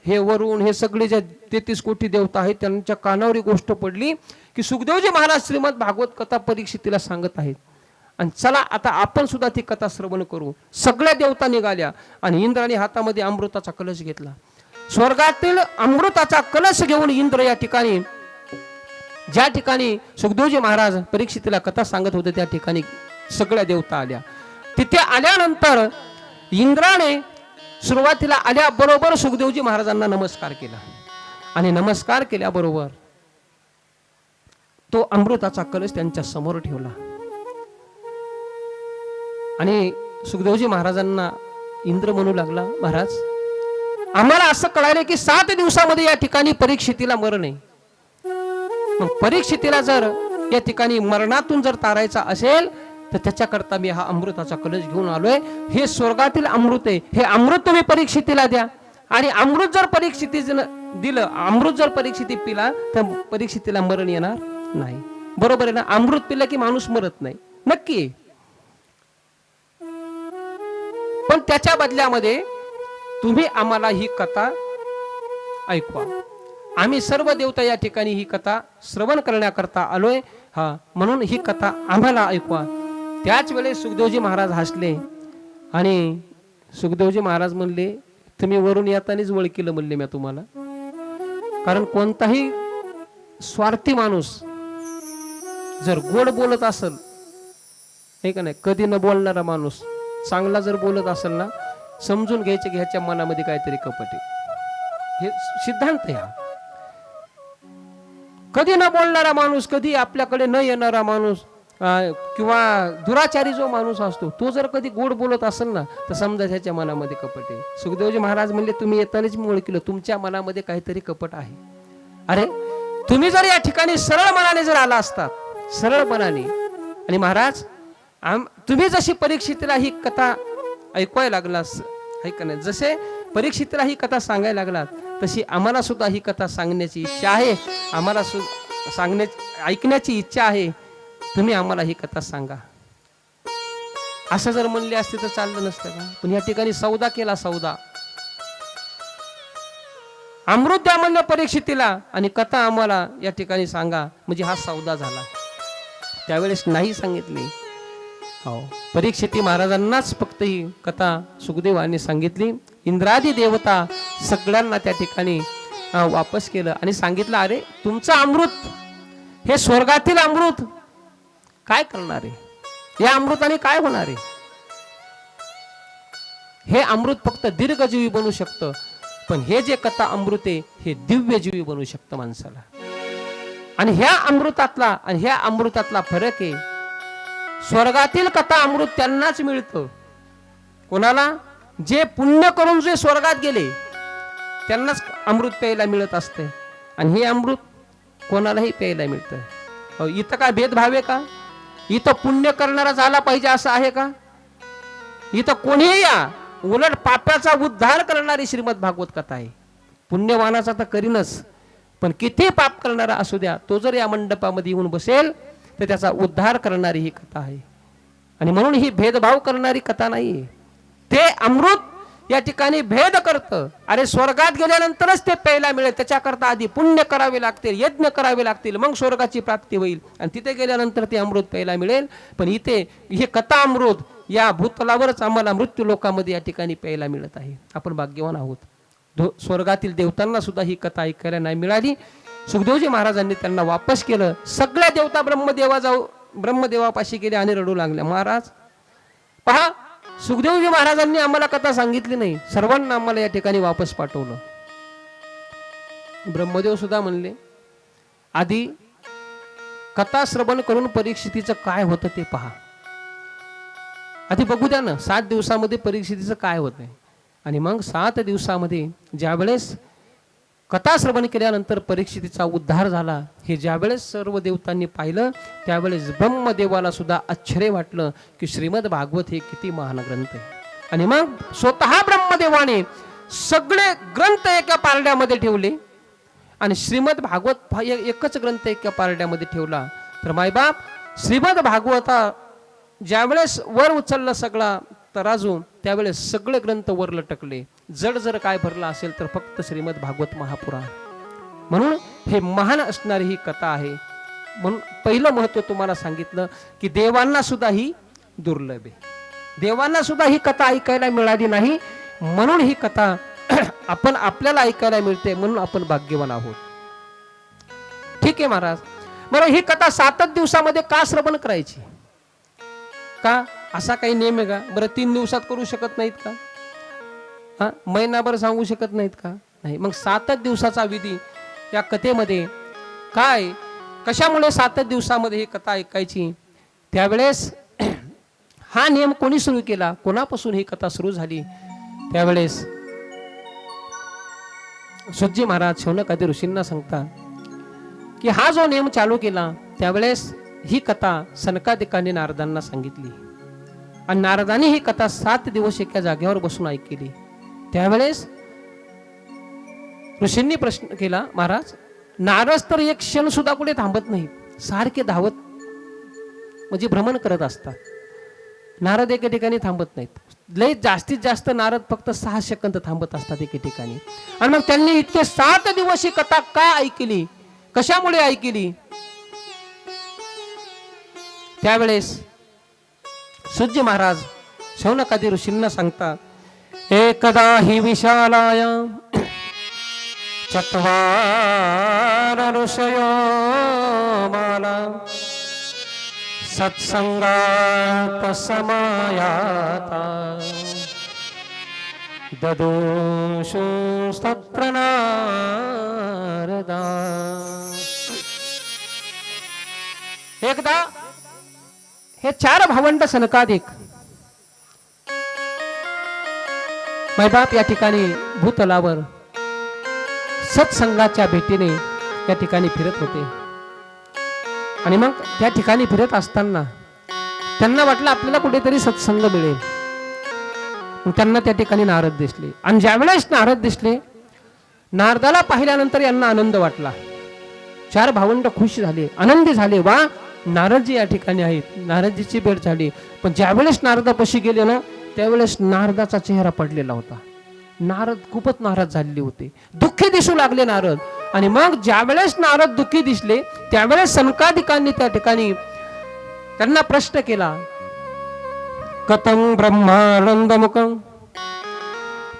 हे वरुण, हे सगळे जे 33 कोटी देवता आहेत, त्यांच्या कानावर ही गोष्ट पडली की सुखदेवजी महाराज श्रीमद भागवत कथा परीक्षितीला सांगत आहेत. आणि चला आता आपण सुद्धा ती कथा श्रवण करू. सगळ्या देवता निघाल्या आणि इंद्राने हातामध्ये अमृताचा कलश घेतला. स्वर्गातील अमृताचा कलश घेऊन इंद्र या ठिकाणी, ज्या ठिकाणी सुखदेवजी महाराज परीक्षितीला कथा सांगत होते, त्या ठिकाणी सगळ्या देवता आल्या. तिथे आल्यानंतर इंद्राने सुरुवातीला आल्याबरोबर सुखदेवजी महाराजांना नमस्कार केला आणि नमस्कार केल्याबरोबर तो अमृताचा कलश त्यांच्या समोर ठेवला. आणि सुखदेवजी महाराजांना इंद्र म्हणू लागला, महाराज, आम्हाला असं कळालं की 7 दिवसामध्ये या ठिकाणी परीक्षितीला मरण आहे. मग परीक्षितीला जर या ठिकाणी मरणातून जर तारायचा असेल तर त्याच्याकरता मी हा अमृताचा कलश घेऊन आलोय. हे स्वर्गातील अमृत आहे, हे अमृत तुम्ही परीक्षितीला द्या. आणि अमृत जर परीक्षितीनं दिलं, अमृत जर परीक्षिती पिला तर परीक्षितीला मरण येणार नाही. बरोबर आहे ना? अमृत पिलं की माणूस मरत नाही, नक्की. पण त्याच्या बदल्यामध्ये तुम्ही आम्हाला ही कथा ऐकवा. आम्ही सर्व देवता या ठिकाणी ही कथा श्रवण करण्याकरता आलोय, हा, म्हणून ही कथा आम्हाला ऐकवा. त्याच वेळेस सुखदेवजी महाराज हसले आणि सुखदेवजी महाराज म्हणले, तुम्ही वरून येतानीच ओळखीलं म्हणले मी तुम्हाला. कारण कोणताही स्वार्थी माणूस जर गोड बोलत असेल, हे का नाही, कधी न बोलणारा माणूस चांगला जर बोलत असेल ना, समजून घ्यायचे की ह्याच्या मनामध्ये काहीतरी कपट आहे. हे सिद्धांत आहे हा. कधी न बोलणारा माणूस, कधी आपल्याकडे न येणारा माणूस किंवा दुराचारी जो माणूस असतो, तो जर कधी गोड बोलत असेल ना, तर समजा ह्याच्या मनामध्ये कपट आहे. सुखदेवजी महाराज म्हणले, तुम्ही येतानाच मी ओळखलं, तुमच्या मनामध्ये काहीतरी कपट आहे. अरे, तुम्ही जर या ठिकाणी सरळ मनाने जर आला असतात, सरळ मनाने, आणि महाराज तुम्ही जशी परीक्षितीला ही कथा ऐकवायला लागलास, ऐक नाही, जसे परीक्षितीला ही कथा सांगायला लागलात, तशी आम्हाला सुद्धा ही कथा सांगण्याची इच्छा आहे, आम्हाला ऐकण्याची इच्छा आहे. तुम्ही आम्हाला ही कथा सांगा. असं जर म्हणले असते तर चाललं नसतं का? पण या ठिकाणी सौदा केला, सौदा. अमृत द्या म्हणलं परीक्षितीला आणि कथा आम्हाला या ठिकाणी सांगा, म्हणजे हा सौदा झाला. त्यावेळेस नाही सांगितले. हो, परीक्षिती महाराजांनाच फक्त ही कथा सुखदेवांनी सांगितली. इंद्रादी देवता सगळ्यांना त्या ठिकाणी वापस केलं आणि सांगितलं, अरे तुमचं अमृत, हे स्वर्गातील अमृत काय करणार आहे? या अमृताने काय होणार आहे? हे अमृत फक्त दीर्घजीवी बनू शकतं, पण हे जे कथा अमृत आहे हे दिव्यजीवी बनू शकतं माणसाला. आणि ह्या अमृतातला आणि ह्या अमृतातला फरक आहे. स्वर्गातील कथा अमृत त्यांनाच मिळतं. कोणाला? जे पुण्य करून जे स्वर्गात गेले त्यांनाच अमृत प्यायला मिळत असते. आणि हे अमृत कोणालाही प्यायला मिळतं. इथं काय भेदभाव आहे का? इथं पुण्य करणारा झाला पाहिजे असं आहे का? इथं कोणीही या, उलट पाप्याचा उद्धार करणारी श्रीमद भागवत कथा आहे. पुण्यवानाचा तर करीनच, पण किती पाप करणारा असू द्या, तो जर या मंडपामध्ये येऊन बसेल तर त्याचा उद्धार करणारी ही कथा आहे. आणि म्हणून ही भेदभाव करणारी कथा नाही. ते अमृत या ठिकाणी भेद करतं. अरे स्वर्गात गेल्यानंतरच ते प्यायला मिळेल, त्याच्याकरता आधी पुण्य करावे लागतील, यज्ञ करावे लागतील, मग स्वर्गाची प्राप्ती होईल आणि तिथे गेल्यानंतर ते अमृत प्यायला मिळेल. पण इथे हे कथा अमृत या भूतलावरच आम्हाला मृत्यू लोकामध्ये या ठिकाणी प्यायला मिळत आहे. आपण भाग्यवान आहोत. स्वर्गातील देवतांना सुद्धा ही कथा ऐकायला नाही मिळाली. सुखदेवजी महाराजांनी त्यांना वापस केलं. सगळ्या देवता ब्रह्मदेवापाशी गेले आणि रडू लागल्या. महाराज पहा, सुखदेवजी महाराजांनी आम्हाला कथा सांगितली नाही, सर्वांना आम्हाला या ठिकाणी वापस पाठवलं. ब्रह्मदेव सुद्धा म्हणले, आधी कथा श्रवण करून परीक्षितीचं काय होतं ते पहा, आधी बघू द्या ना 7 दिवसामध्ये परीक्षितीचं काय होतंय. आणि मग 7 दिवसामध्ये ज्यावेळेस कथा श्रवण केल्यानंतर परीक्षितीचा उद्धार झाला, हे ज्यावेळेस सर्व देवतांनी पाहिलं त्यावेळेस ब्रह्मदेवाला सुद्धा आश्चर्य वाटलं की श्रीमद भागवत हे किती महान ग्रंथ आहे. आणि मग स्वतः ब्रह्मदेवाने सगळे ग्रंथ एका पारड्यामध्ये ठेवले आणि श्रीमद भागवत एकच ग्रंथ एका पारड्यामध्ये ठेवला. तर मायबाप श्रीमद भागवता ज्यावेळेस वर उचलला सगळा तराजू, त्यावेळेस सगळे ग्रंथ वर लटकले. जड जर काय भरला असेल तर फक्त श्रीमद भागवत महापुराण. म्हणून हे महान असणारी ही कथा आहे. म्हणून पहिलं महत्व तुम्हाला सांगितलं की देवांना सुद्धा ही दुर्लभ आहे. देवांना सुद्धा ही कथा ऐकायला मिळाली नाही, म्हणून ही कथा आपण आपल्याला ऐकायला मिळते, म्हणून आपण भाग्यवान आहोत. ठीक आहे महाराज, बरं ही कथा 7 दिवसामध्ये का श्रवण करायची? का असा काही नियम आहे का? बरं 3 दिवसात करू शकत नाहीत का? हा, महिनाभर सांगू शकत नाहीत का? नाही. मग 7 दिवसाचा विधी या कथेमध्ये काय, कशामुळे 7 दिवसामध्ये ही कथा ऐकायची? त्यावेळेस हा नियम कोणी सुरू केला, कोणापासून ही कथा सुरू झाली? त्यावेळेस सुखजी महाराज शौनकादी ऋषींना सांगता की हा जो नियम चालू केला त्यावेळेस ही कथा सनकादिकांनी नारदांना सांगितली आणि नारदांनी ही कथा 7 दिवस एका जागेवर बसून ऐकली. त्यावेळेस ऋषींनी प्रश्न केला, महाराज नारद तर एक क्षण सुद्धा कुठे थांबत नाही, सारखे धावत म्हणजे भ्रमण करत असतात. नारद एके ठिकाणी थांबत नाहीत. लय जास्तीत जास्त नारद फक्त 6 सेकंद थांबत असतात एके ठिकाणी. आणि मग त्यांनी इतके 7 दिवस ही कथा का ऐकली, कशामुळे ऐकली? त्यावेळेस सुखजी महाराज शौनकादी ऋषींना सांगता, एकदा हि विशालाय चत्वार ऋषयो माला सत्संगात समायाता ददोषुस्तत्र नारदा. एकदा हे 4 भावंड सनकादिक मैबाप या ठिकाणी भूतलावर सत्संगाच्या भेटीने या ठिकाणी फिरत होते. आणि मग त्या ठिकाणी फिरत असताना त्यांना वाटलं आपल्याला कुठेतरी सत्संग मिळेल. त्यांना त्या ठिकाणी नारद दिसले आणि ज्यावेळेस नारद दिसले, नारदाला पाहिल्यानंतर यांना आनंद वाटला. 4 भावंड खुश झाले, आनंदी झाले. वा, नारदजी या ठिकाणी आहेत, नारदजीची भेट झाली. पण ज्यावेळेस नारदापाशी गेले ना त्यावेळेस नारदाचा चेहरा पडलेला होता. नारद खूपच नाराज झालेले होते, दुःखी दिसू लागले नारद. आणि मग ज्यावेळेस नारद दुःखी दिसले त्यावेळेस सनकादिकांनी त्या ठिकाणी त्यांना प्रश्न केला, कथं ब्रह्मानंदमुखं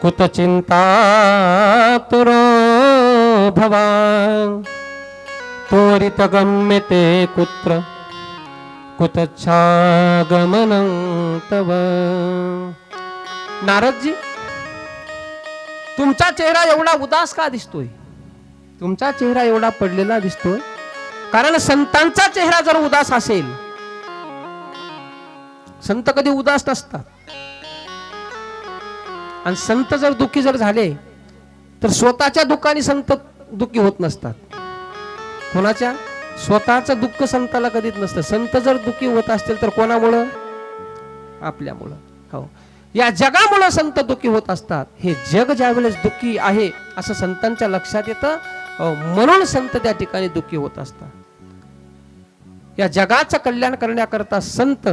कुत चिंतातुरो भवान् त्वरित गम्यते कुत्र कुतच्छागमनं तव. नारदजी, तुमचा चेहरा एवढा उदास का दिसतोय? तुमचा चेहरा एवढा पडलेला दिसतोय? कारण संतांचा चेहरा जर उदास असेल, संत कधी उदास नसतात. आणि संत जर दुःखी जर झाले तर स्वतःच्या दुःखाने संत दुःखी होत नसतात. कोणाच्या? स्वतःचं दुःख संताला कधीच नसतं. संत जर दुःखी होत असतील तर कोणामुळं? आपल्यामुळं. हो, या जगामुळं संत दुःखी होत असतात. हे जग ज्यावेळेस दुःखी आहे असं संतांच्या लक्षात येतं, म्हणून संत त्या ठिकाणी दुःखी होत असतात. या जगाचं कल्याण करण्याकरता संत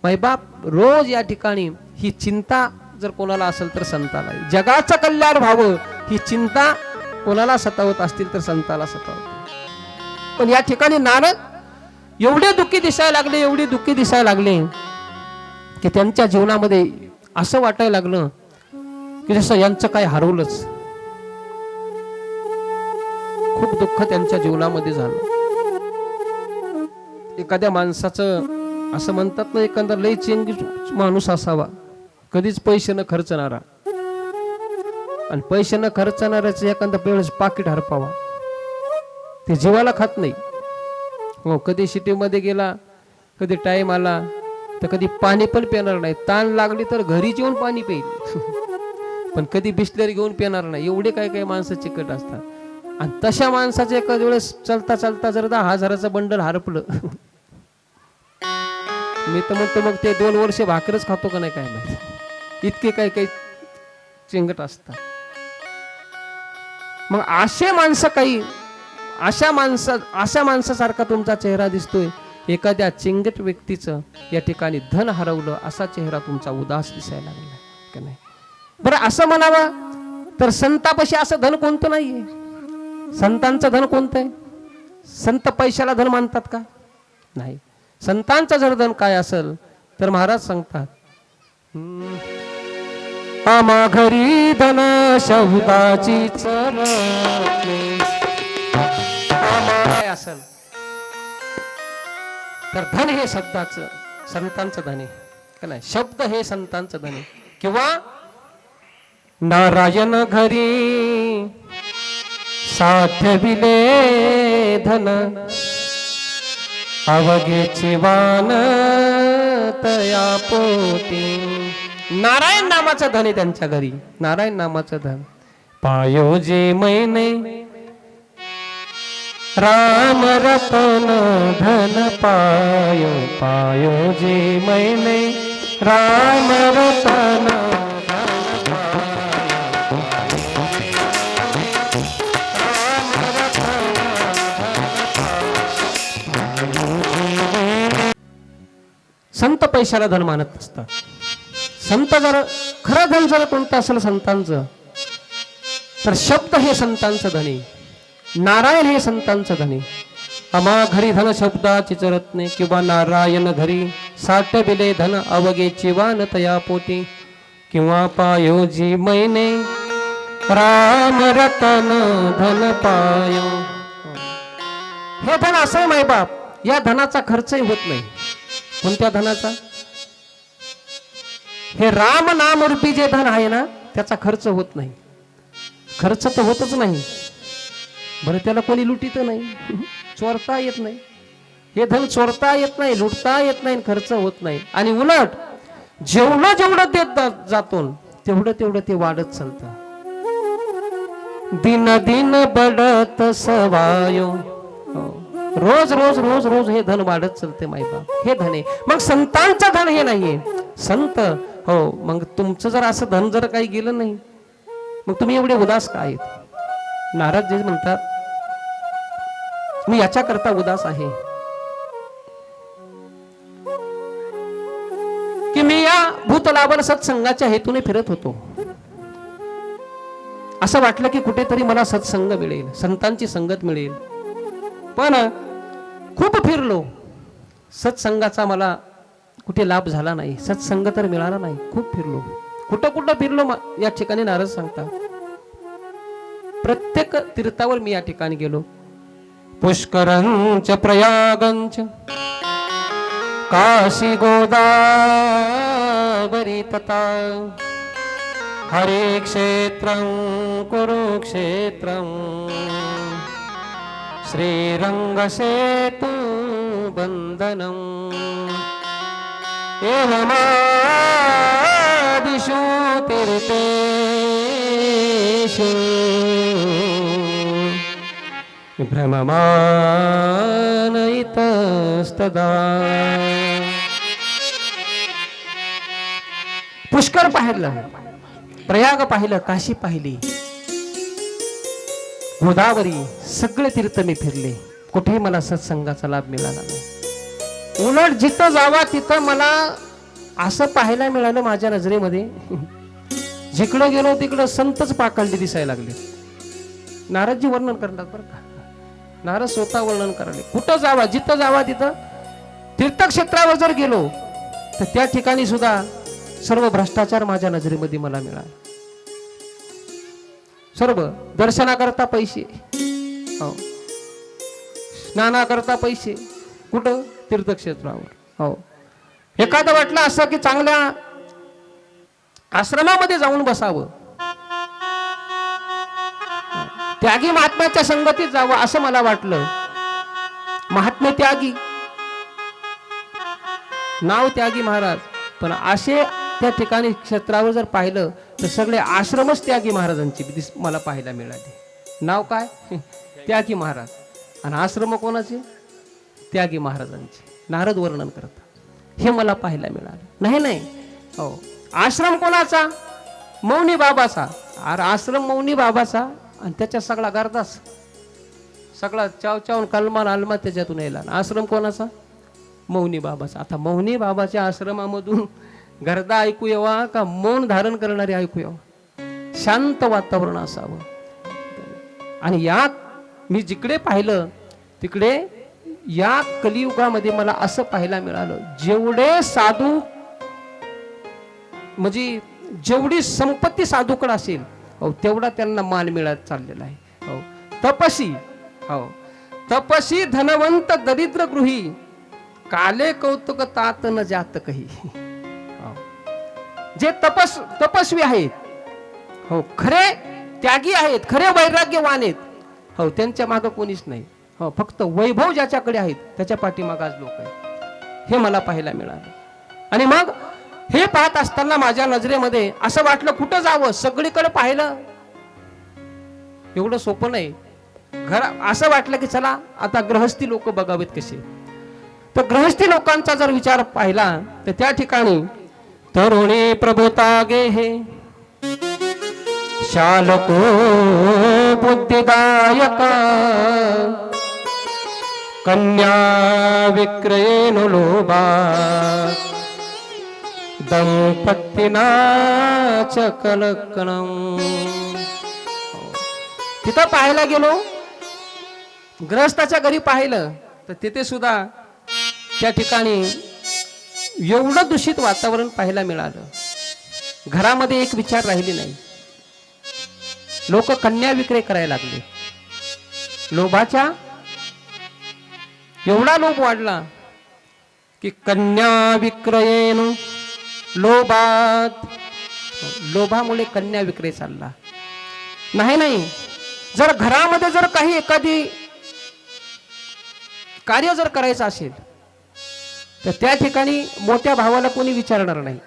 मायबाप रोज या ठिकाणी ही चिंता जर कोणाला असेल तर संताला, जगाचं कल्याण व्हावं ही चिंता कोणाला सतावत असतील तर संताला सतावते. पण या ठिकाणी नारद एवढे दुःखी दिसायला लागले, एवढे दुःखी दिसायला लागले की त्यांच्या जीवनामध्ये असं वाटायला लागलं की जसं यांचं काय हरवलंच. खूप दुःख त्यांच्या जीवनामध्ये झालं. एखाद्या माणसाचं असं म्हणतात ना, एखादा लय चेंगीस माणूस असावा, कधीच पैसे न खर्चणारा, आणि पैसे न खर्चणाऱ्याचं एखादा वेळेस पाकिट हरपावा, ते जीवाला खात नाही. हो, कधी सिटीमध्ये गेला, कधी टाइम आला तर कधी पाणी पण पिणार नाही. ताण लागली तर घरी जेवून पाणी पिईल पण कधी बिस्लरी घेऊन पिणार नाही. एवढे काय काय माणसं चिकट असतात. आणि तशा माणसाचे एका वेळेस चलता चलता जर 10,000चं बंडल हरपलं मी तर म्हणतो मग ते 2 वर्ष भाकरच खातो का नाही काय माहिती, इतके काही काही चिंगट असतात. मग असे माणसं काही अशा माणसासारखा तुमचा चेहरा दिसतोय. एखाद्या चिंगट व्यक्तीचं या ठिकाणी धन हरवलं असा चेहरा तुमचा उदास दिसायला लागला का नाही. बरं असं म्हणावं तर संतापाशी असं धन कोणतं नाहीये. संतांचं धन कोणतं आहे? संत पैशाला धन मानतात का? नाही. संतांचं जर धन काय असेल तर महाराज सांगतात, आम्हा घरी धन शब्दाची चरणी. काय असेल तर धन हे शब्दाचं, संतांचं धन आहे का नाही. शब्द हे संतांचं धन आहे. किंवा नारायण घरी साठविले धन अवघेची वान तया पोटी. नारायण नामाचं धन आहे त्यांच्या घरी, नारायण नामाचं धन. पायोजे मैने राम रतन धन पायो, पायोजे मैने राम रतन धन पायो. संत पैशाला धन मानत नसतात. संत जर खरं धन जर कोणतं असेल संतांचं तर शब्द हे संतांचं धन आहे. नारायण हे संतांचं धन आहे. आम्हा घरी धन शब्दाची चरत्ने किंवा नारायण घरी साठविले धन अवघेची वान तया पोटी. किंवा पायोजी मैने राम रतन धन पायो. हे धन असं आहे मायबाप, या धनाचा खर्चही होत नाही. कोणत्या धनाचा? हे राम नाम रूपी जे धन आहे ना त्याचा खर्च होत नाही. खर्च तर होतच नाही. बरं त्याला कोणी लुटीत नाही, चोरता येत नाही. हे धन चोरता येत नाही, लुटता येत नाही, खर्च होत नाही. आणि उलट जेवढं जेवढं देत जातो तेवढं तेवढं ते वाढत चालतं. दिन दिन बढत सवायो. रोज रोज रोज रोज हे धन वाढत चालते मायबाप. हे धन आहे. मग संतांचं धन हे नाहीये. संत हो, मग तुमचं जर असं धन जर काही गेलं नाही मग तुम्ही एवढे उदास का आहेत? नारद जे म्हणतात मी याच्याकरता उदास आहे की मी या भूतलावर सत्संगाच्या हेतूने फिरत होतो. असं वाटलं की कुठेतरी मला सत्संग मिळेल, संतांची संगत मिळेल. पण खूप फिरलो, सत्संगाचा मला कुठे लाभ झाला नाही, सत्संग तर मिळाला नाही. खूप फिरलो, कुठं कुठं फिरलो. या ठिकाणी नारद सांगतात प्रत्येक तीर्थावर मी या ठिकाणी गेलो. पुष्करंच प्रयागंच काशी गोदावरी तथा हरे क्षेत्रं कुरुक्षेत्रं श्रीरंगसेतु बंधनम् एवमादिषु तीर्थेषु भ्रममानयितस्तदा. पुष्कर पाहिलं, प्रयाग पाहिलं, काशी पाहिली, गोदावरी, सगळे तीर्थ मी फिरले. कुठेही मला सत्संगाचा लाभ मिळाला नाही. उलट जिथं जावा तिथं मला असं पाहायला मिळालं माझ्या नजरेमध्ये. जिकडं गेलो तिकडं संतच पाकांडी दिसायला लागले. नारदजी वर्णन करतात बरं का. नारद स्वतः वर्णन करायले. कुठं जावा, जिथं जावा तिथं, तीर्थक्षेत्रावर जर गेलो तर त्या ठिकाणी सुद्धा सर्व भ्रष्टाचार माझ्या नजरेमध्ये मला मिळाला. सर्व दर्शनाकरता पैसे, हो, स्नानाकरता पैसे, कुठं तीर्थक्षेत्रावर. हो, एखादं वाटलं असं की चांगल्या आश्रमामध्ये जाऊन बसावं, त्यागी महात्म्याच्या संगतीत जावं असं मला वाटलं. महात्मे त्यागी, नाव त्यागी महाराज, पण असे त्या ठिकाणी क्षेत्रावर जर पाहिलं तर सगळे आश्रमच त्यागी महाराजांची मला पाहायला मिळाले. नाव काय? त्यागी महाराज, आणि आश्रम कोणाचे? त्यागी महाराजांचे. नारद वर्णन करतात. हे मला पाहायला मिळालं. नाही, हो, आश्रम कोणाचा? मौनी बाबाचा. अरे आश्रम मौनी बाबाचा, आणि त्याच्या सगळा गर्दास, सगळा चावचावून कलमा आलमा त्याच्यातून यायला. आश्रम कोणाचा? मौनी बाबाचा. आता मौनी बाबाच्या आश्रमामधून गर्दा ऐकू यावा का मौन धारण करणारे ऐकू यावं? शांत वातावरण असावं. आणि या मी जिकडे पाहिलं तिकडे या कलियुगामध्ये मला असं पाहायला मिळालं, जेवढे साधू, म्हणजे जेवढी संपत्ती साधूकडे असेल, हो, तेवढा त्यांना मान मिळत चाललेला आहे. हो, तपसी, हो, तपसी धनवंत दरिद्र गृही, काले कौतुक तात न जात कही. हो, जे तपस्वी आहेत, हो, खरे त्यागी आहेत, खरे वैराग्यवान आहेत, हो, त्यांच्या मागं कोणीच नाही. हो, फक्त वैभव ज्याच्याकडे आहेत त्याच्या पाठीमागं आज लोक आहेत. हे मला पाहायला मिळालं. आणि मग हे पाहत असताना माझ्या नजरेमध्ये असं वाटलं कुठं जावं, सगळीकडे पाहिलं. एवढं सोपं नाही. असं वाटलं की चला आता गृहस्थी लोक बघावेत कसे. तर गृहस्थी लोकांचा जर विचार पाहिला तर त्या ठिकाणी तरुणी प्रभुता गे हे शालको बुद्धिदायका कन्या विक्रयेन लोभा दंपतीना चकलकणम. तिथं पाहायला गेलो, ग्रहस्थाच्या घरी पाहिलं तर तिथे सुद्धा त्या ठिकाणी एवढं दूषित वातावरण पाहायला मिळालं. घरामध्ये एक विचार राहिली नाही. लोक कन्या विक्रय करायला लागले. लोभाच्या एवढा लोभ वाढला की कन्या विक्रयेन लोभात, लोभामुळे कन्या विक्रय चालला. नाही, जर घरामध्ये जर काही एखादी कार्य जर करायचं असेल तर त्या ठिकाणी मोठ्या भावाला कोणी विचारणार नाही.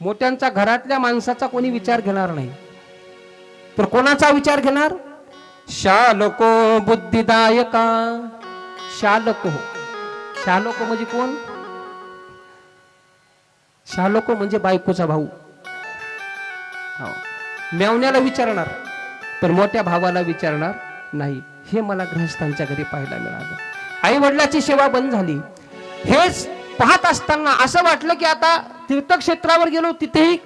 मोठ्यांचा, घरातल्या माणसाचा कोणी विचार घेणार नाही. तर कोणाचा विचार घेणार? शालको बुद्धिदायका. शालको, शालको म्हणजे कोण? शालको म्हणजे बायकोचा भाऊ. हो, मेवण्याला विचारणार पण मोठ्या भावाला विचारणार नाही. हे मला गृहस्थांच्या घरी पाहायला मिळालं. आई वडिलाची सेवा बंद झाली. हेच पाहत असताना असं वाटलं की आता तीर्थक्षेत्रावर गेलो तिथेही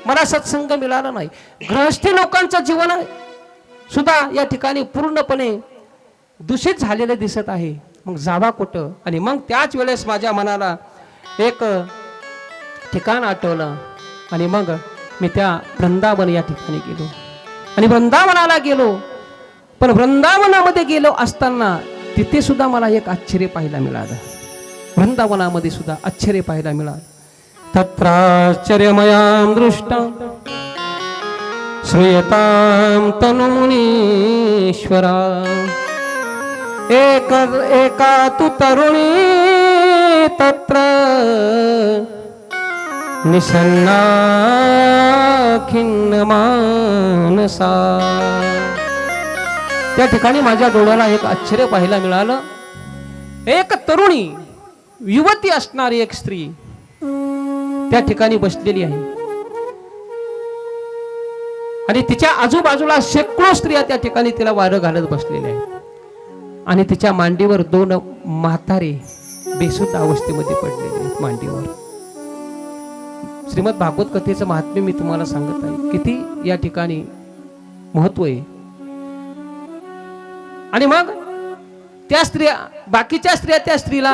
मला सत्संग मिळाला नाही. गृहस्थी लोकांचं जीवन सुद्धा या ठिकाणी पूर्णपणे दूषित झालेलं दिसत आहे. मग जावा कुठं? आणि मग त्याच वेळेस माझ्या मनाला एक ठिकाण आठवलं आणि मग मी त्या वृंदावन या ठिकाणी गेलो आणि वृंदावनाला गेलो. पण वृंदावनामध्ये गेलो असताना तिथे सुद्धा मला एक आश्चर्य पाहायला मिळालं. वृंदावनामध्ये सुद्धा आश्चर्य पाहायला मिळालं. तत्राश्चर्यमयां दृष्टं श्रूयतां तनूनीश्वरा एका तु तरुणी तत्र निषन्ना खिन्न मानसा. त्या ठिकाणी माझ्या डोळ्याला एक आश्चर्य पाहायला मिळालं. एक तरुणी, युवती असणारी एक स्त्री त्या ठिकाणी बसलेली आहे आणि तिच्या आजूबाजूला शेकडो स्त्रिया त्या ठिकाणी तिला वारं घालत बसलेल्या आहेत. आणि तिच्या मांडीवर दोन म्हातारे बेशुद्ध अवस्थेमध्ये पडलेले आहेत मांडीवर. श्रीमद भागवत कथेचं महात्म्य मी तुम्हाला सांगत आहे, किती या ठिकाणी महत्व आहे. आणि मग त्या स्त्रिया, बाकीच्या स्त्रिया त्या स्त्रीला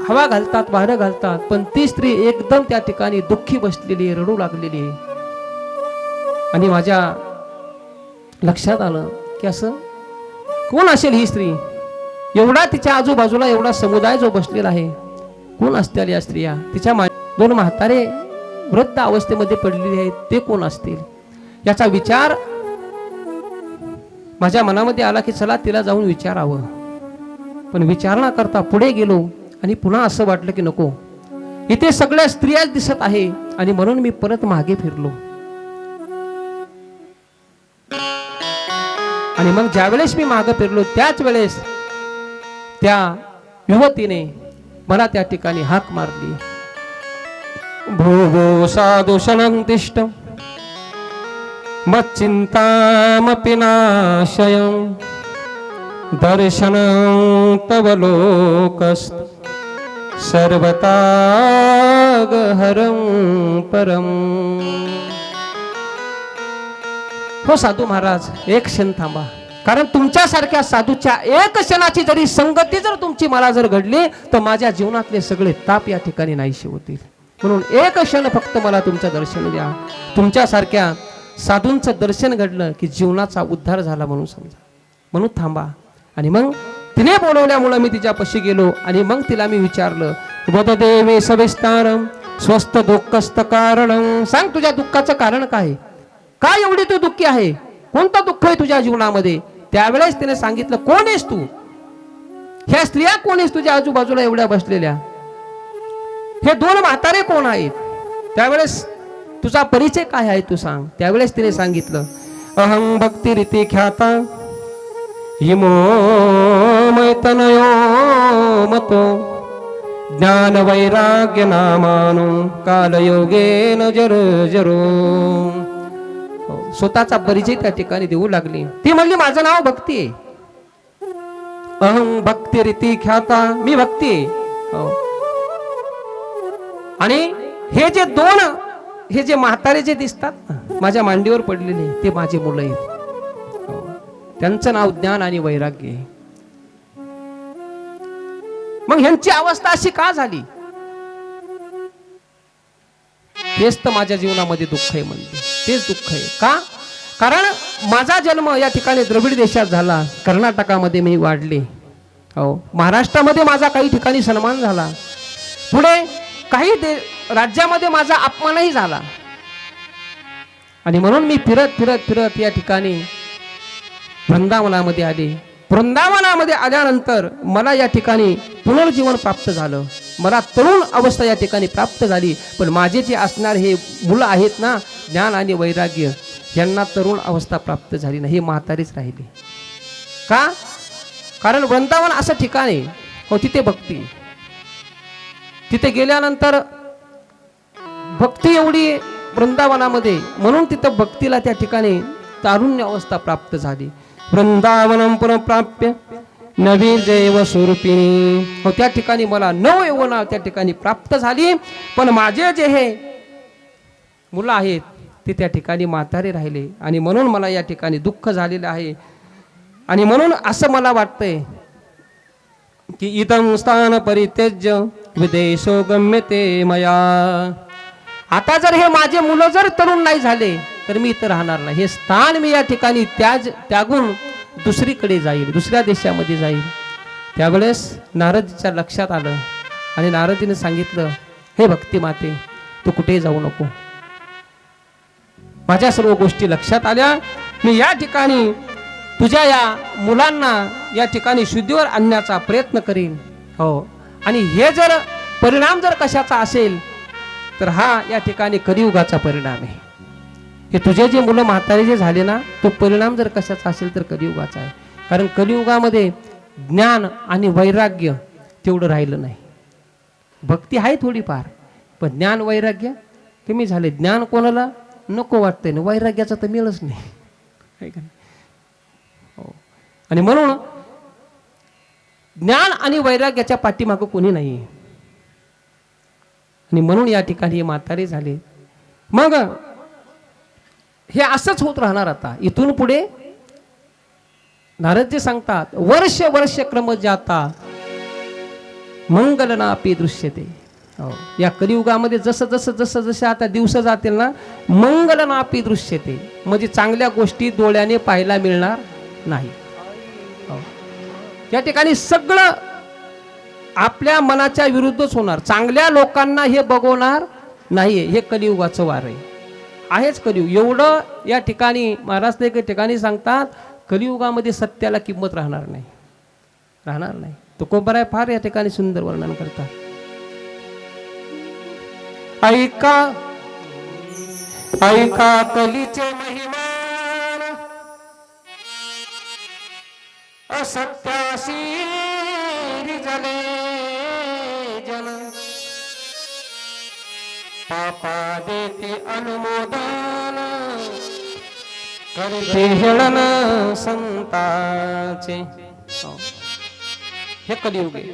हवा घालतात, वारं घालतात, पण ती स्त्री एकदम त्या ठिकाणी दुःखी बसलेली, रडू लागलेली. आणि माझ्या लक्षात आलं की असं कोण असेल ही स्त्री, एवढा तिच्या आजूबाजूला एवढा समुदाय जो बसलेला आहे, कोण असतील या स्त्रिया? तिच्या दोन म्हातारे वृद्ध अवस्थेमध्ये पडलेले आहेत, ते कोण असतील? याचा विचार माझ्या मनामध्ये आला की चला तिला जाऊन विचारावं. पण विचार न करता पुढे गेलो आणि पुन्हा असं वाटलं की नको, इथे सगळ्या स्त्रियाच दिसत आहे. आणि म्हणून मी परत मागे फिरलो. आणि मग ज्यावेळेस मी मागे फिरलो त्याच वेळेस त्या युवतीने मला त्या ठिकाणी हाक मारली, भो भो साधु शनंतिष्ठ मच्चिंतामपि नाशयं दर्शनं तव लोकस्त सर्वतागहरं परम. हो साधू महाराज, एक क्षण थांबा, कारण तुमच्यासारख्या साधूच्या एक क्षणाची जरी संगती जर तुमची मला जर घडली तर माझ्या जीवनातले सगळे ताप या ठिकाणी नाहीसे होतील. म्हणून एक क्षण फक्त मला तुमचं दर्शन द्या. तुमच्यासारख्या साधूंचं दर्शन घडलं की जीवनाचा उद्धार झाला म्हणून समजा. म्हणून थांबा. आणि मग तिने बोलवल्यामुळं मी तिच्यापाशी गेलो आणि मग तिला मी विचारलं, वद देवे सविस्तारम स्वस्थ दुःखस्त कारणं. सांग तुझ्या दुःखाचं कारण काय? काय एवढी तू दुःखी आहे? कोणतं दुःख आहे तुझ्या जीवनामध्ये? त्यावेळेस तिने सांगितलं, कोण आहेस तू? ह्या स्त्रिया कोण आहेस तुझ्या आजूबाजूला एवढ्या बसलेल्या? हे दोन म्हातारे कोण आहेत? त्यावेळेस तुझा परिचय काय आहे तू सांग. त्यावेळेस तिने सांगितलं, अहं भक्ती रीती ख्याता हिमो मैतनयो मतो ज्ञान वैराग्य नामानो कालयोगेन जरो जरो. स्वतःचा परिचय त्या ठिकाणी देऊ लागली. ती म्हणली, माझं नाव भक्ती आहे. अहं भक्ती रीती ख्याता, मी भक्ती आहे. आणि हे जे दोन, हे जे म्हातारे जे दिसतात ना माझ्या मांडीवर पडलेले, ते माझे मुलं आहेत. त्यांचं नाव ज्ञान आणि वैराग्य आहे. मग ह्यांची अवस्था अशी का झाली? हेच तर माझ्या जीवनामध्ये दुःख आहे. म्हणजे तेच दुःख आहे. का? कारण माझा जन्म या ठिकाणी द्रविड देशात झाला, कर्नाटकामध्ये मी वाढले, हो, महाराष्ट्रामध्ये माझा काही ठिकाणी सन्मान झाला, पुढे काही राज्यामध्ये माझा अपमानही झाला. आणि म्हणून मी फिरत फिरत फिरत या ठिकाणी वृंदावनामध्ये आले. वृंदावनामध्ये आल्यानंतर मला या ठिकाणी पुनर्जीवन प्राप्त झालं. मला तरुण अवस्था या ठिकाणी प्राप्त झाली. पण माझे जे असणार हे मुलं आहेत ना, ज्ञान आणि वैराग्य, यांना तरुण अवस्था प्राप्त झाली नाही. हे म्हातारीच राहिले. का? कारण वृंदावन असं ठिकाण आहे, हो, तिथे भक्ती. तिथे गेल्यानंतर भक्ती एवढी वृंदावनामध्ये, म्हणून तिथं भक्तीला त्या ठिकाणी तारुण्य अवस्था प्राप्त झाली. वृंदावनम पुनःप्राप्य नवी जैव स्वरूपिणी. हो, त्या ठिकाणी मला नव यौवना त्या ठिकाणी प्राप्त झाली. पण माझे जे हे मुलं आहेत ते त्या ठिकाणी म्हातारे राहिले. आणि म्हणून मला या ठिकाणी दुःख झालेलं आहे. आणि म्हणून असं मला वाटतंय की इदं स्थान परित्यज्य विदेशो गम्यते मया. आता जर हे माझे मुलं जर तरुण नाही झाले तर मी इथं राहणार नाही. हे स्थान मी या ठिकाणी त्यागून दुसरीकडे जाईल, दुसऱ्या देशामध्ये जाईल. त्यावेळेस नारदजीच्या लक्षात आलं आणि नारदजीने सांगितलं, हे भक्ती माते, तू कुठेही जाऊ नको. माझ्या सर्व गोष्टी लक्षात आल्या. मी या ठिकाणी तुझ्या या मुलांना या ठिकाणी शुद्धीवर आणण्याचा प्रयत्न करीन. हो, आणि हे जर परिणाम जर कशाचा असेल तर हा या ठिकाणी कलियुगाचा परिणाम आहे. हे तुझे जे मुलं म्हातारे जे झाले ना, तो परिणाम जर कशाचा असेल तर कलियुगाचा आहे. कारण कलियुगामध्ये ज्ञान आणि वैराग्य तेवढं राहिलं नाही. भक्ती आहे थोडीफार, पण ज्ञान वैराग्य कमी झाले. ज्ञान कोणाला नको वाटतंय ना, वैराग्याचा तर मिळच नाही. हो, आणि म्हणून ज्ञान आणि वैराग्याच्या पाठीमागं कोणी नाही. आणि म्हणून या ठिकाणी म्हातारे झाले. मग हे असंच होत राहणार. आता इथून पुढे नारदजी सांगतात, वर्ष वर्ष क्रम जाता मंगल नापी दृश्यते. या कलियुगामध्ये जसं जसं जसं जसं आता दिवस जातील ना, मंगल नापी दृश्यते, म्हणजे चांगल्या गोष्टी डोळ्याने पाहायला मिळणार नाही. या ठिकाणी सगळं आपल्या मनाच्या विरुद्धच होणार. चांगल्या लोकांना हे बघवणार नाहीये. हे कलियुगाचं वार आहेच कलियुग. एवढं या ठिकाणी महाराज ते ठिकाणी सांगतात, कलियुगामध्ये सत्याला किंमत राहणार नाही, राहणार नाही. तुकोबराय फार या ठिकाणी सुंदर वर्णन करतात. ऐका ऐका कलीचे महिमा, असत्याशी रिजले जन, पापा देते अनुमोदन, करते हेळन संताचे. हे कलियुग आहे.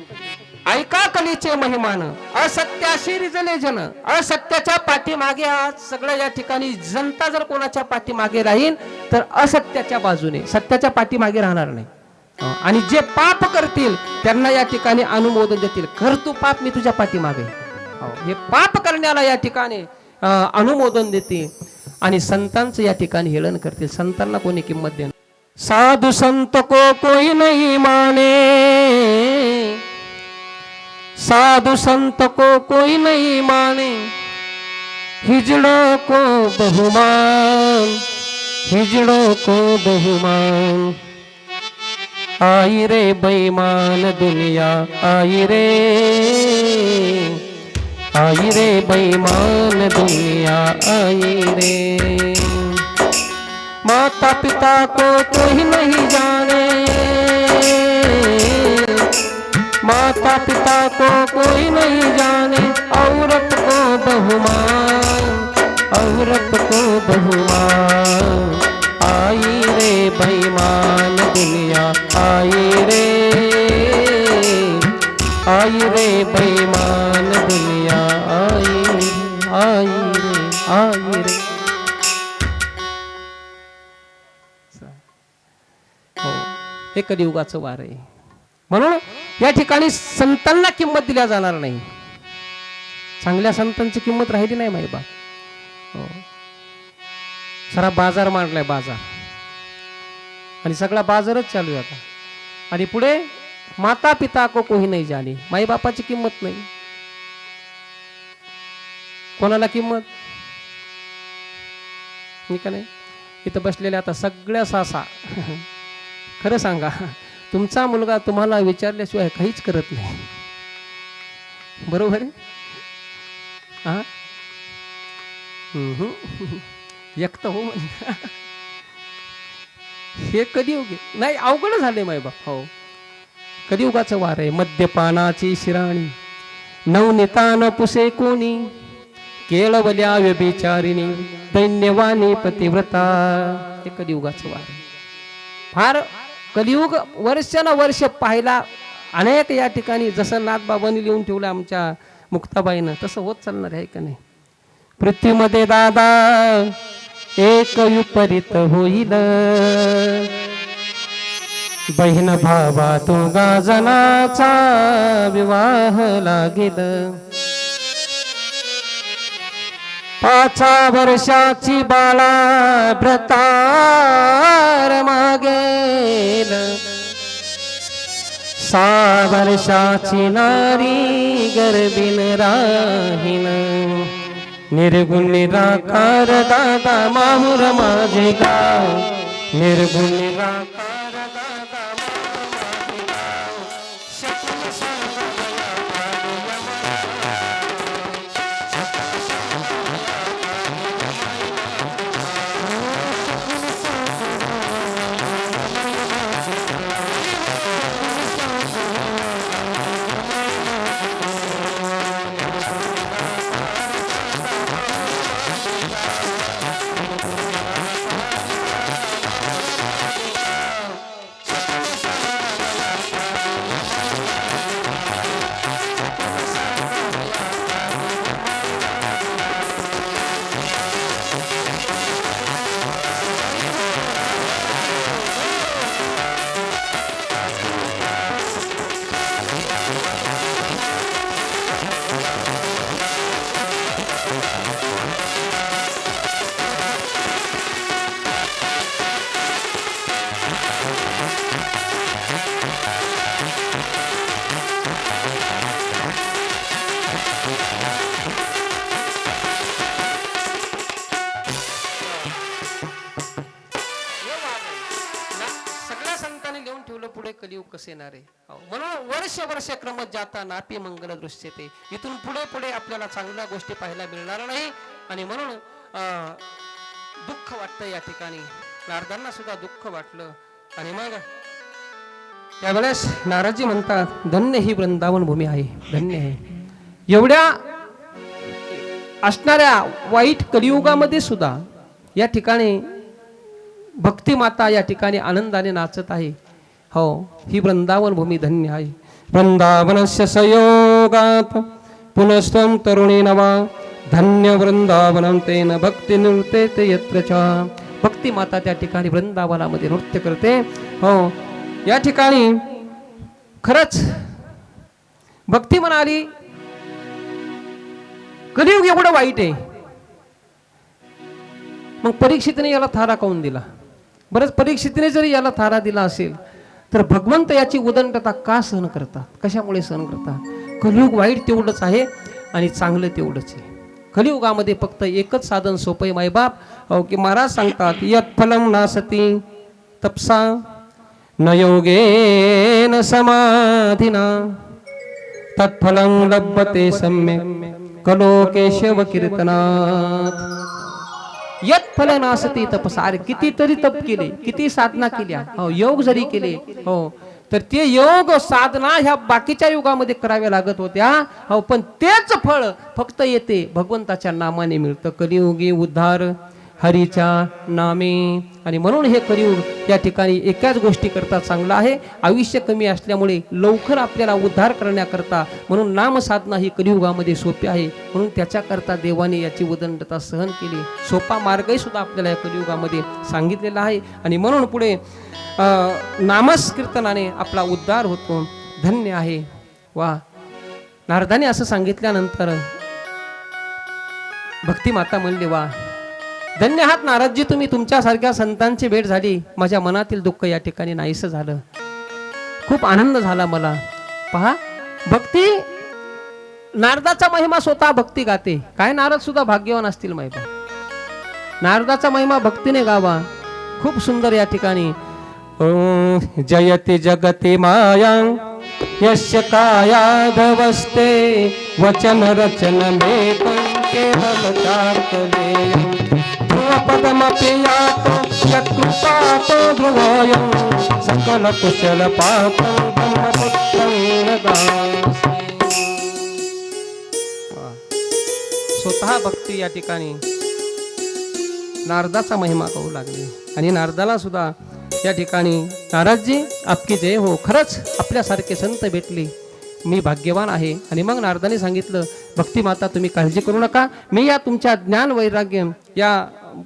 ऐका कलीचे महिमान, असत्याशी रिजले जन. असत्याच्या पाठीमागे आज सगळं या ठिकाणी जनता जर कोणाच्या पाठीमागे राहील तर असत्याच्या बाजूने, सत्याच्या पाठीमागे राहणार नाही. आणि जे पाप करतील त्यांना या ठिकाणी अनुमोदन देतील. कर तू पाप, मी तुझ्या पाठीमागे. हे पाप करण्याला या ठिकाणी अनुमोदन देते. आणि संतांचं या ठिकाणी हेळन करतील. संतांना कोणी किंमत देणार. साधु संत को कोई नहीं माने, साधु संत को कोई नहीं माने, हिजड़ों को बहुमान, हिजड़ों को बहुमान. आई रे बेईमान दुनिया आई रे, आई रे बेईमान दुनिया आई रे. माता पिता को कोई नहीं जाने, माता पिता को कोई नहीं जाने, औरत को बहुमान, औरत को बहुमान. आई रे बेईमान दुनिया आई रे, आई रे बेईमान दुनिया आई रे, आई रे, आई रे. हे कलियुगाचं वार आहे. म्हणून या ठिकाणी संतांना किंमत दिल्या जाणार नाही. चांगल्या संतांची किंमत राहिली नाही माई बाप. सारा बाजार मांडलाय, बाजार. आणि सगळा बाजारच चालू आहे आता. आणि पुढे माता पिता को कोही नाही जाणे, माई बापाची किंमत नाही. कोणाला किंमत मी का नाही. इथं बसलेल्या आता सगळ्या सासा खरं सांगा, तुमचा मुलगा तुम्हाला विचारल्याशिवाय काहीच करत नाही. बरोबर आहे. हा एकटं हो हे कलियुग नाही. अवघड झाले माय बाप. हो, कलियुगाचं वार आहे. मद्यपानाची शिराणी, नवनितान पुसे कोणी, केळवल्या व्यभिचारिणी, दैन्यवानी पतिव्रता. हे कलियुगाचं वार आहे. फार कलियुग वर्षानुवर्ष पाहायला अनेक या ठिकाणी. जसं नाथबाबांनी लिहून ठेवलं आमच्या मुक्ताबाईनं, तसं होत चालणार आहे का नाही. पृथ्वीमध्ये दादा एक विपरीत होईल, बहीण भावा दोघा जनाचा विवाह लागेल. 5 वर्षाची बाळा व्रतार मागेल, 6 वर्षाची नारी गर्भीन राहीन. निर्गुण निराकार दादा माहुर माझे गाव, निर्गुण निराकार दादा माहुर माझे गाव. कसे नारे. म्हणून वर्ष वर्ष क्रमत जाता नापी मंगल दृश्य ते. इथून पुढे पुढे आपल्याला चांगल्या गोष्टी पाहायला मिळणार नाही. आणि म्हणून दुःख वाटतं या ठिकाणी. नारदांना सुद्धा दुःख वाटलं. आणि मग त्यावेळेस नारदजी म्हणतात धन्य ही वृंदावन भूमी आहे, धन्य आहे. एवढ्या असणाऱ्या वाईट कलियुगामध्ये सुद्धा या ठिकाणी भक्ती माता या ठिकाणी आनंदाने नाचत आहे. हो, ही वृंदावन भूमी धन्य आहे. वृंदावनस्य संयोगात पुनस्त्वं तरुणी नवा धन्य वृंदावनं तेन भक्ती नृत्यते यत्र च. भक्ती माता त्या ठिकाणी वृंदावनामध्ये नृत्य करते. हो, या ठिकाणी खरंच भक्ती म्हणाली कलियुग एवढं वाईट आहे. मग परीक्षितने याला थारा काऊन दिला? बरंच परीक्षितने जरी याला थारा दिला असेल तर भगवंत याची उदंडता का सहन करतात? कशामुळे सहन करतात? कलियुग वाईट तेवढंच आहे आणि चांगलं तेवढंच आहे. कलियुगामध्ये फक्त एकच साधन सोपं आहे मायबाप. हो की महाराज सांगतात यत् फलं नासती तपसा न योगेन समाधिना तत्फलं लभते सम्यक् कलो केशव कीर्तनात. यत् फल नासती तपसा. अरे कितीतरी तप केले, किती साधना केल्या, हो योग जरी केले, हो तर ते योग साधना ह्या बाकीच्या युगामध्ये कराव्या लागत होत्या. हो, पण तेच फळ फक्त येते भगवंताच्या नामाने मिळतं. कलियुगी उद्धार हरीच्या नामे. आणि म्हणून हे कलियुग या ठिकाणी एकाच गोष्टी करता चांगलं आहे. आयुष्य कमी असल्यामुळे लवकर आपल्याला उद्धार करण्याकरता म्हणून नामसाधना ही कलियुगामध्ये सोपी आहे. म्हणून त्याच्याकरता देवाने याची उदंडता सहन केली. सोपा मार्गही सुद्धा आपल्याला या कलियुगामध्ये सांगितलेला आहे. आणि म्हणून पुढे नामस्कीर्तनाने आपला उद्धार होतो. धन्य आहे. वा, नारदाने असं सांगितल्यानंतर भक्ती माता म्हणली वा धन्य आहात नारदजी तुम्ही, तुमच्यासारख्या संतांची भेट झाली. माझ्या मनातील दुःख या ठिकाणी नाहीसं झालं. खूप आनंद झाला मला. पहा, भक्ती नारदाचा महिमा स्वतः भक्ती गाते. काय नारद सुद्धा भाग्यवान असतील महिमा. नारदाचा महिमा भक्तीने गावा. खूप सुंदर या ठिकाणी जयते जगते माया यस्य कायाधवस्ते वचन रचन में केवल चार्तले पदमपियातो यत्कृपातो ध्रुवोऽयं सकल कुशल पातो स्वतः भक्ती या ठिकाणी नारदाचा महिमा करू लागली. आणि नारदाला सुद्धा या ठिकाणी नारदजी आपकी जय हो, खरंच आपल्यासारखे संत भेटले, मी भाग्यवान आहे. आणि मग नारदाने सांगितलं भक्ती माता तुम्ही काळजी करू नका, मी या तुमच्या ज्ञान वैराग्य या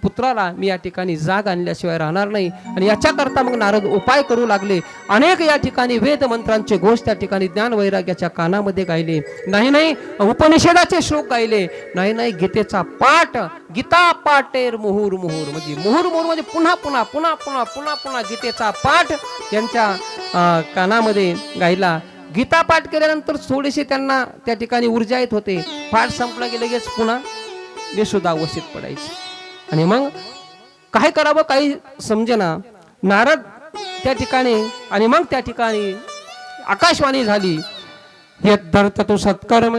पुत्राला मी या ठिकाणी जाग आणल्याशिवाय राहणार नाही. आणि याच्याकरता मग नारद उपाय करू लागले. अनेक या ठिकाणी वेद मंत्रांचे घोष त्या ठिकाणी ज्ञान वैराग्याच्या कानामध्ये गायले. नाही उपनिषदाचे श्लोक गायले. नाही गीतेचा पाठ, गीता पाटेर मुहुर मुहुर, म्हणजे मुहुर मुहुर म्हणजे पुन्हा पुन्हा पुन्हा पुन्हा पुन्हा पुन्हा गीतेचा पाठ यांच्या कानामध्ये गायला. गीता पाठ केल्यानंतर थोडेसे त्यांना त्या ठिकाणी ऊर्जा येत होते. पाठ संपला की लगेच पुन्हा बेसुद्धा अवस्थेत पडायचे. आणि मग काय करावं काही समजेना नारद त्या ठिकाणी. आणि मग त्या ठिकाणी आकाशवाणी झाली यद्धर्थ तु सत्कर्म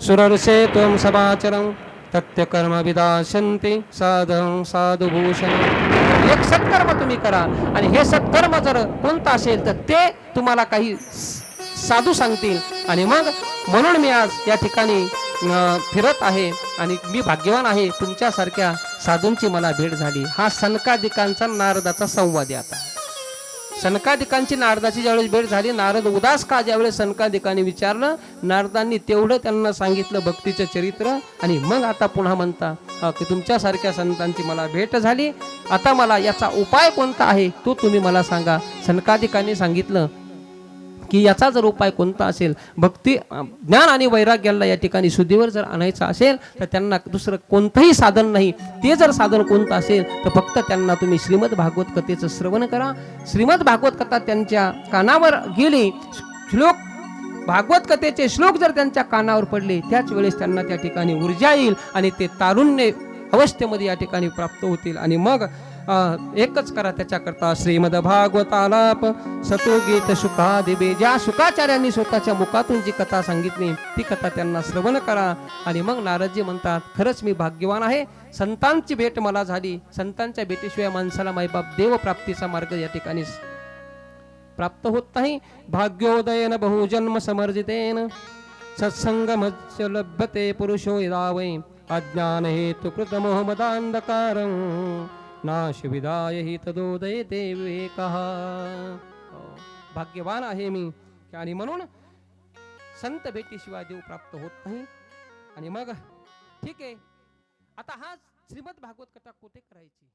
सुरर्षे त्वं समाचरं तत्यकर्म विदाशन्ति साधं साधुभूषण. एक सत्कर्म तुम्ही करा आणि हे सत्कर्म जर कोणतं असेल तर ते तुम्हाला काही साधू सांगतील. आणि मग म्हणून मी आज या ठिकाणी फिरत आहे आणि मी भाग्यवान आहे, तुमच्यासारख्या साधूंची मला भेट झाली. हा सनकादिकांचा नारदाचा संवाद आहे. आता सनकादिकांची नारदाची ज्यावेळेस भेट झाली, नारद उदास का ज्यावेळेस सनकादिकांनी विचारलं, नारदांनी तेवढं त्यांना सांगितलं भक्तीचं चरित्र. आणि मग आता पुन्हा म्हणता की तुमच्यासारख्या संतांची मला भेट झाली, आता मला याचा उपाय कोणता आहे तो तुम्ही मला सांगा. सनकादिकांनी सांगितलं की याचा जर उपाय कोणता असेल, भक्ती ज्ञान आणि वैराग्याला या ठिकाणी शुद्धीवर जर आणायचं असेल तर त्यांना दुसरं कोणतंही साधन नाही. ते जर साधन कोणतं असेल तर फक्त त्यांना तुम्ही श्रीमद भागवत कथेचं श्रवण करा. श्रीमद भागवत कथा त्यांच्या कानावर गेली, श्लोक भागवत कथेचे श्लोक जर त्यांच्या कानावर पडले, त्याच वेळेस त्यांना त्या ठिकाणी ऊर्जा येईल आणि ते तारुण्य अवस्थेमध्ये या ठिकाणी प्राप्त होतील. आणि मग एकच करा त्याच्याकरता श्रीमद भागवतालाप सतो गीत शुकादिबे. ज्या शुकाचार्यांनी स्वतःच्या मुखातून जी कथा सांगितली ती कथा त्यांना श्रवण करा. आणि मग नारदजी म्हणतात, खरंच मी भाग्यवान आहे, संतांची भेट मला झाली. संतांच्या भेटीशिवाय माणसाला मायबाप देव प्राप्तीचा मार्ग या ठिकाणी प्राप्त होत नाही. भाग्योदयन बहुजन्म समर्जितेन सत्संगमस्य लभ्यते पुरुषो यदा वै अज्ञान हेतु कृत मोहमदांधकारं नाश विदाय हि तदोदयते विवेकः. भाग्यवान आहे मी. आणि म्हणून संत भेटीशिवाय देव प्राप्त होत नाही. आणि मग ठीक आहे, आता हा श्रीमद भागवत कथा कुठे करायची?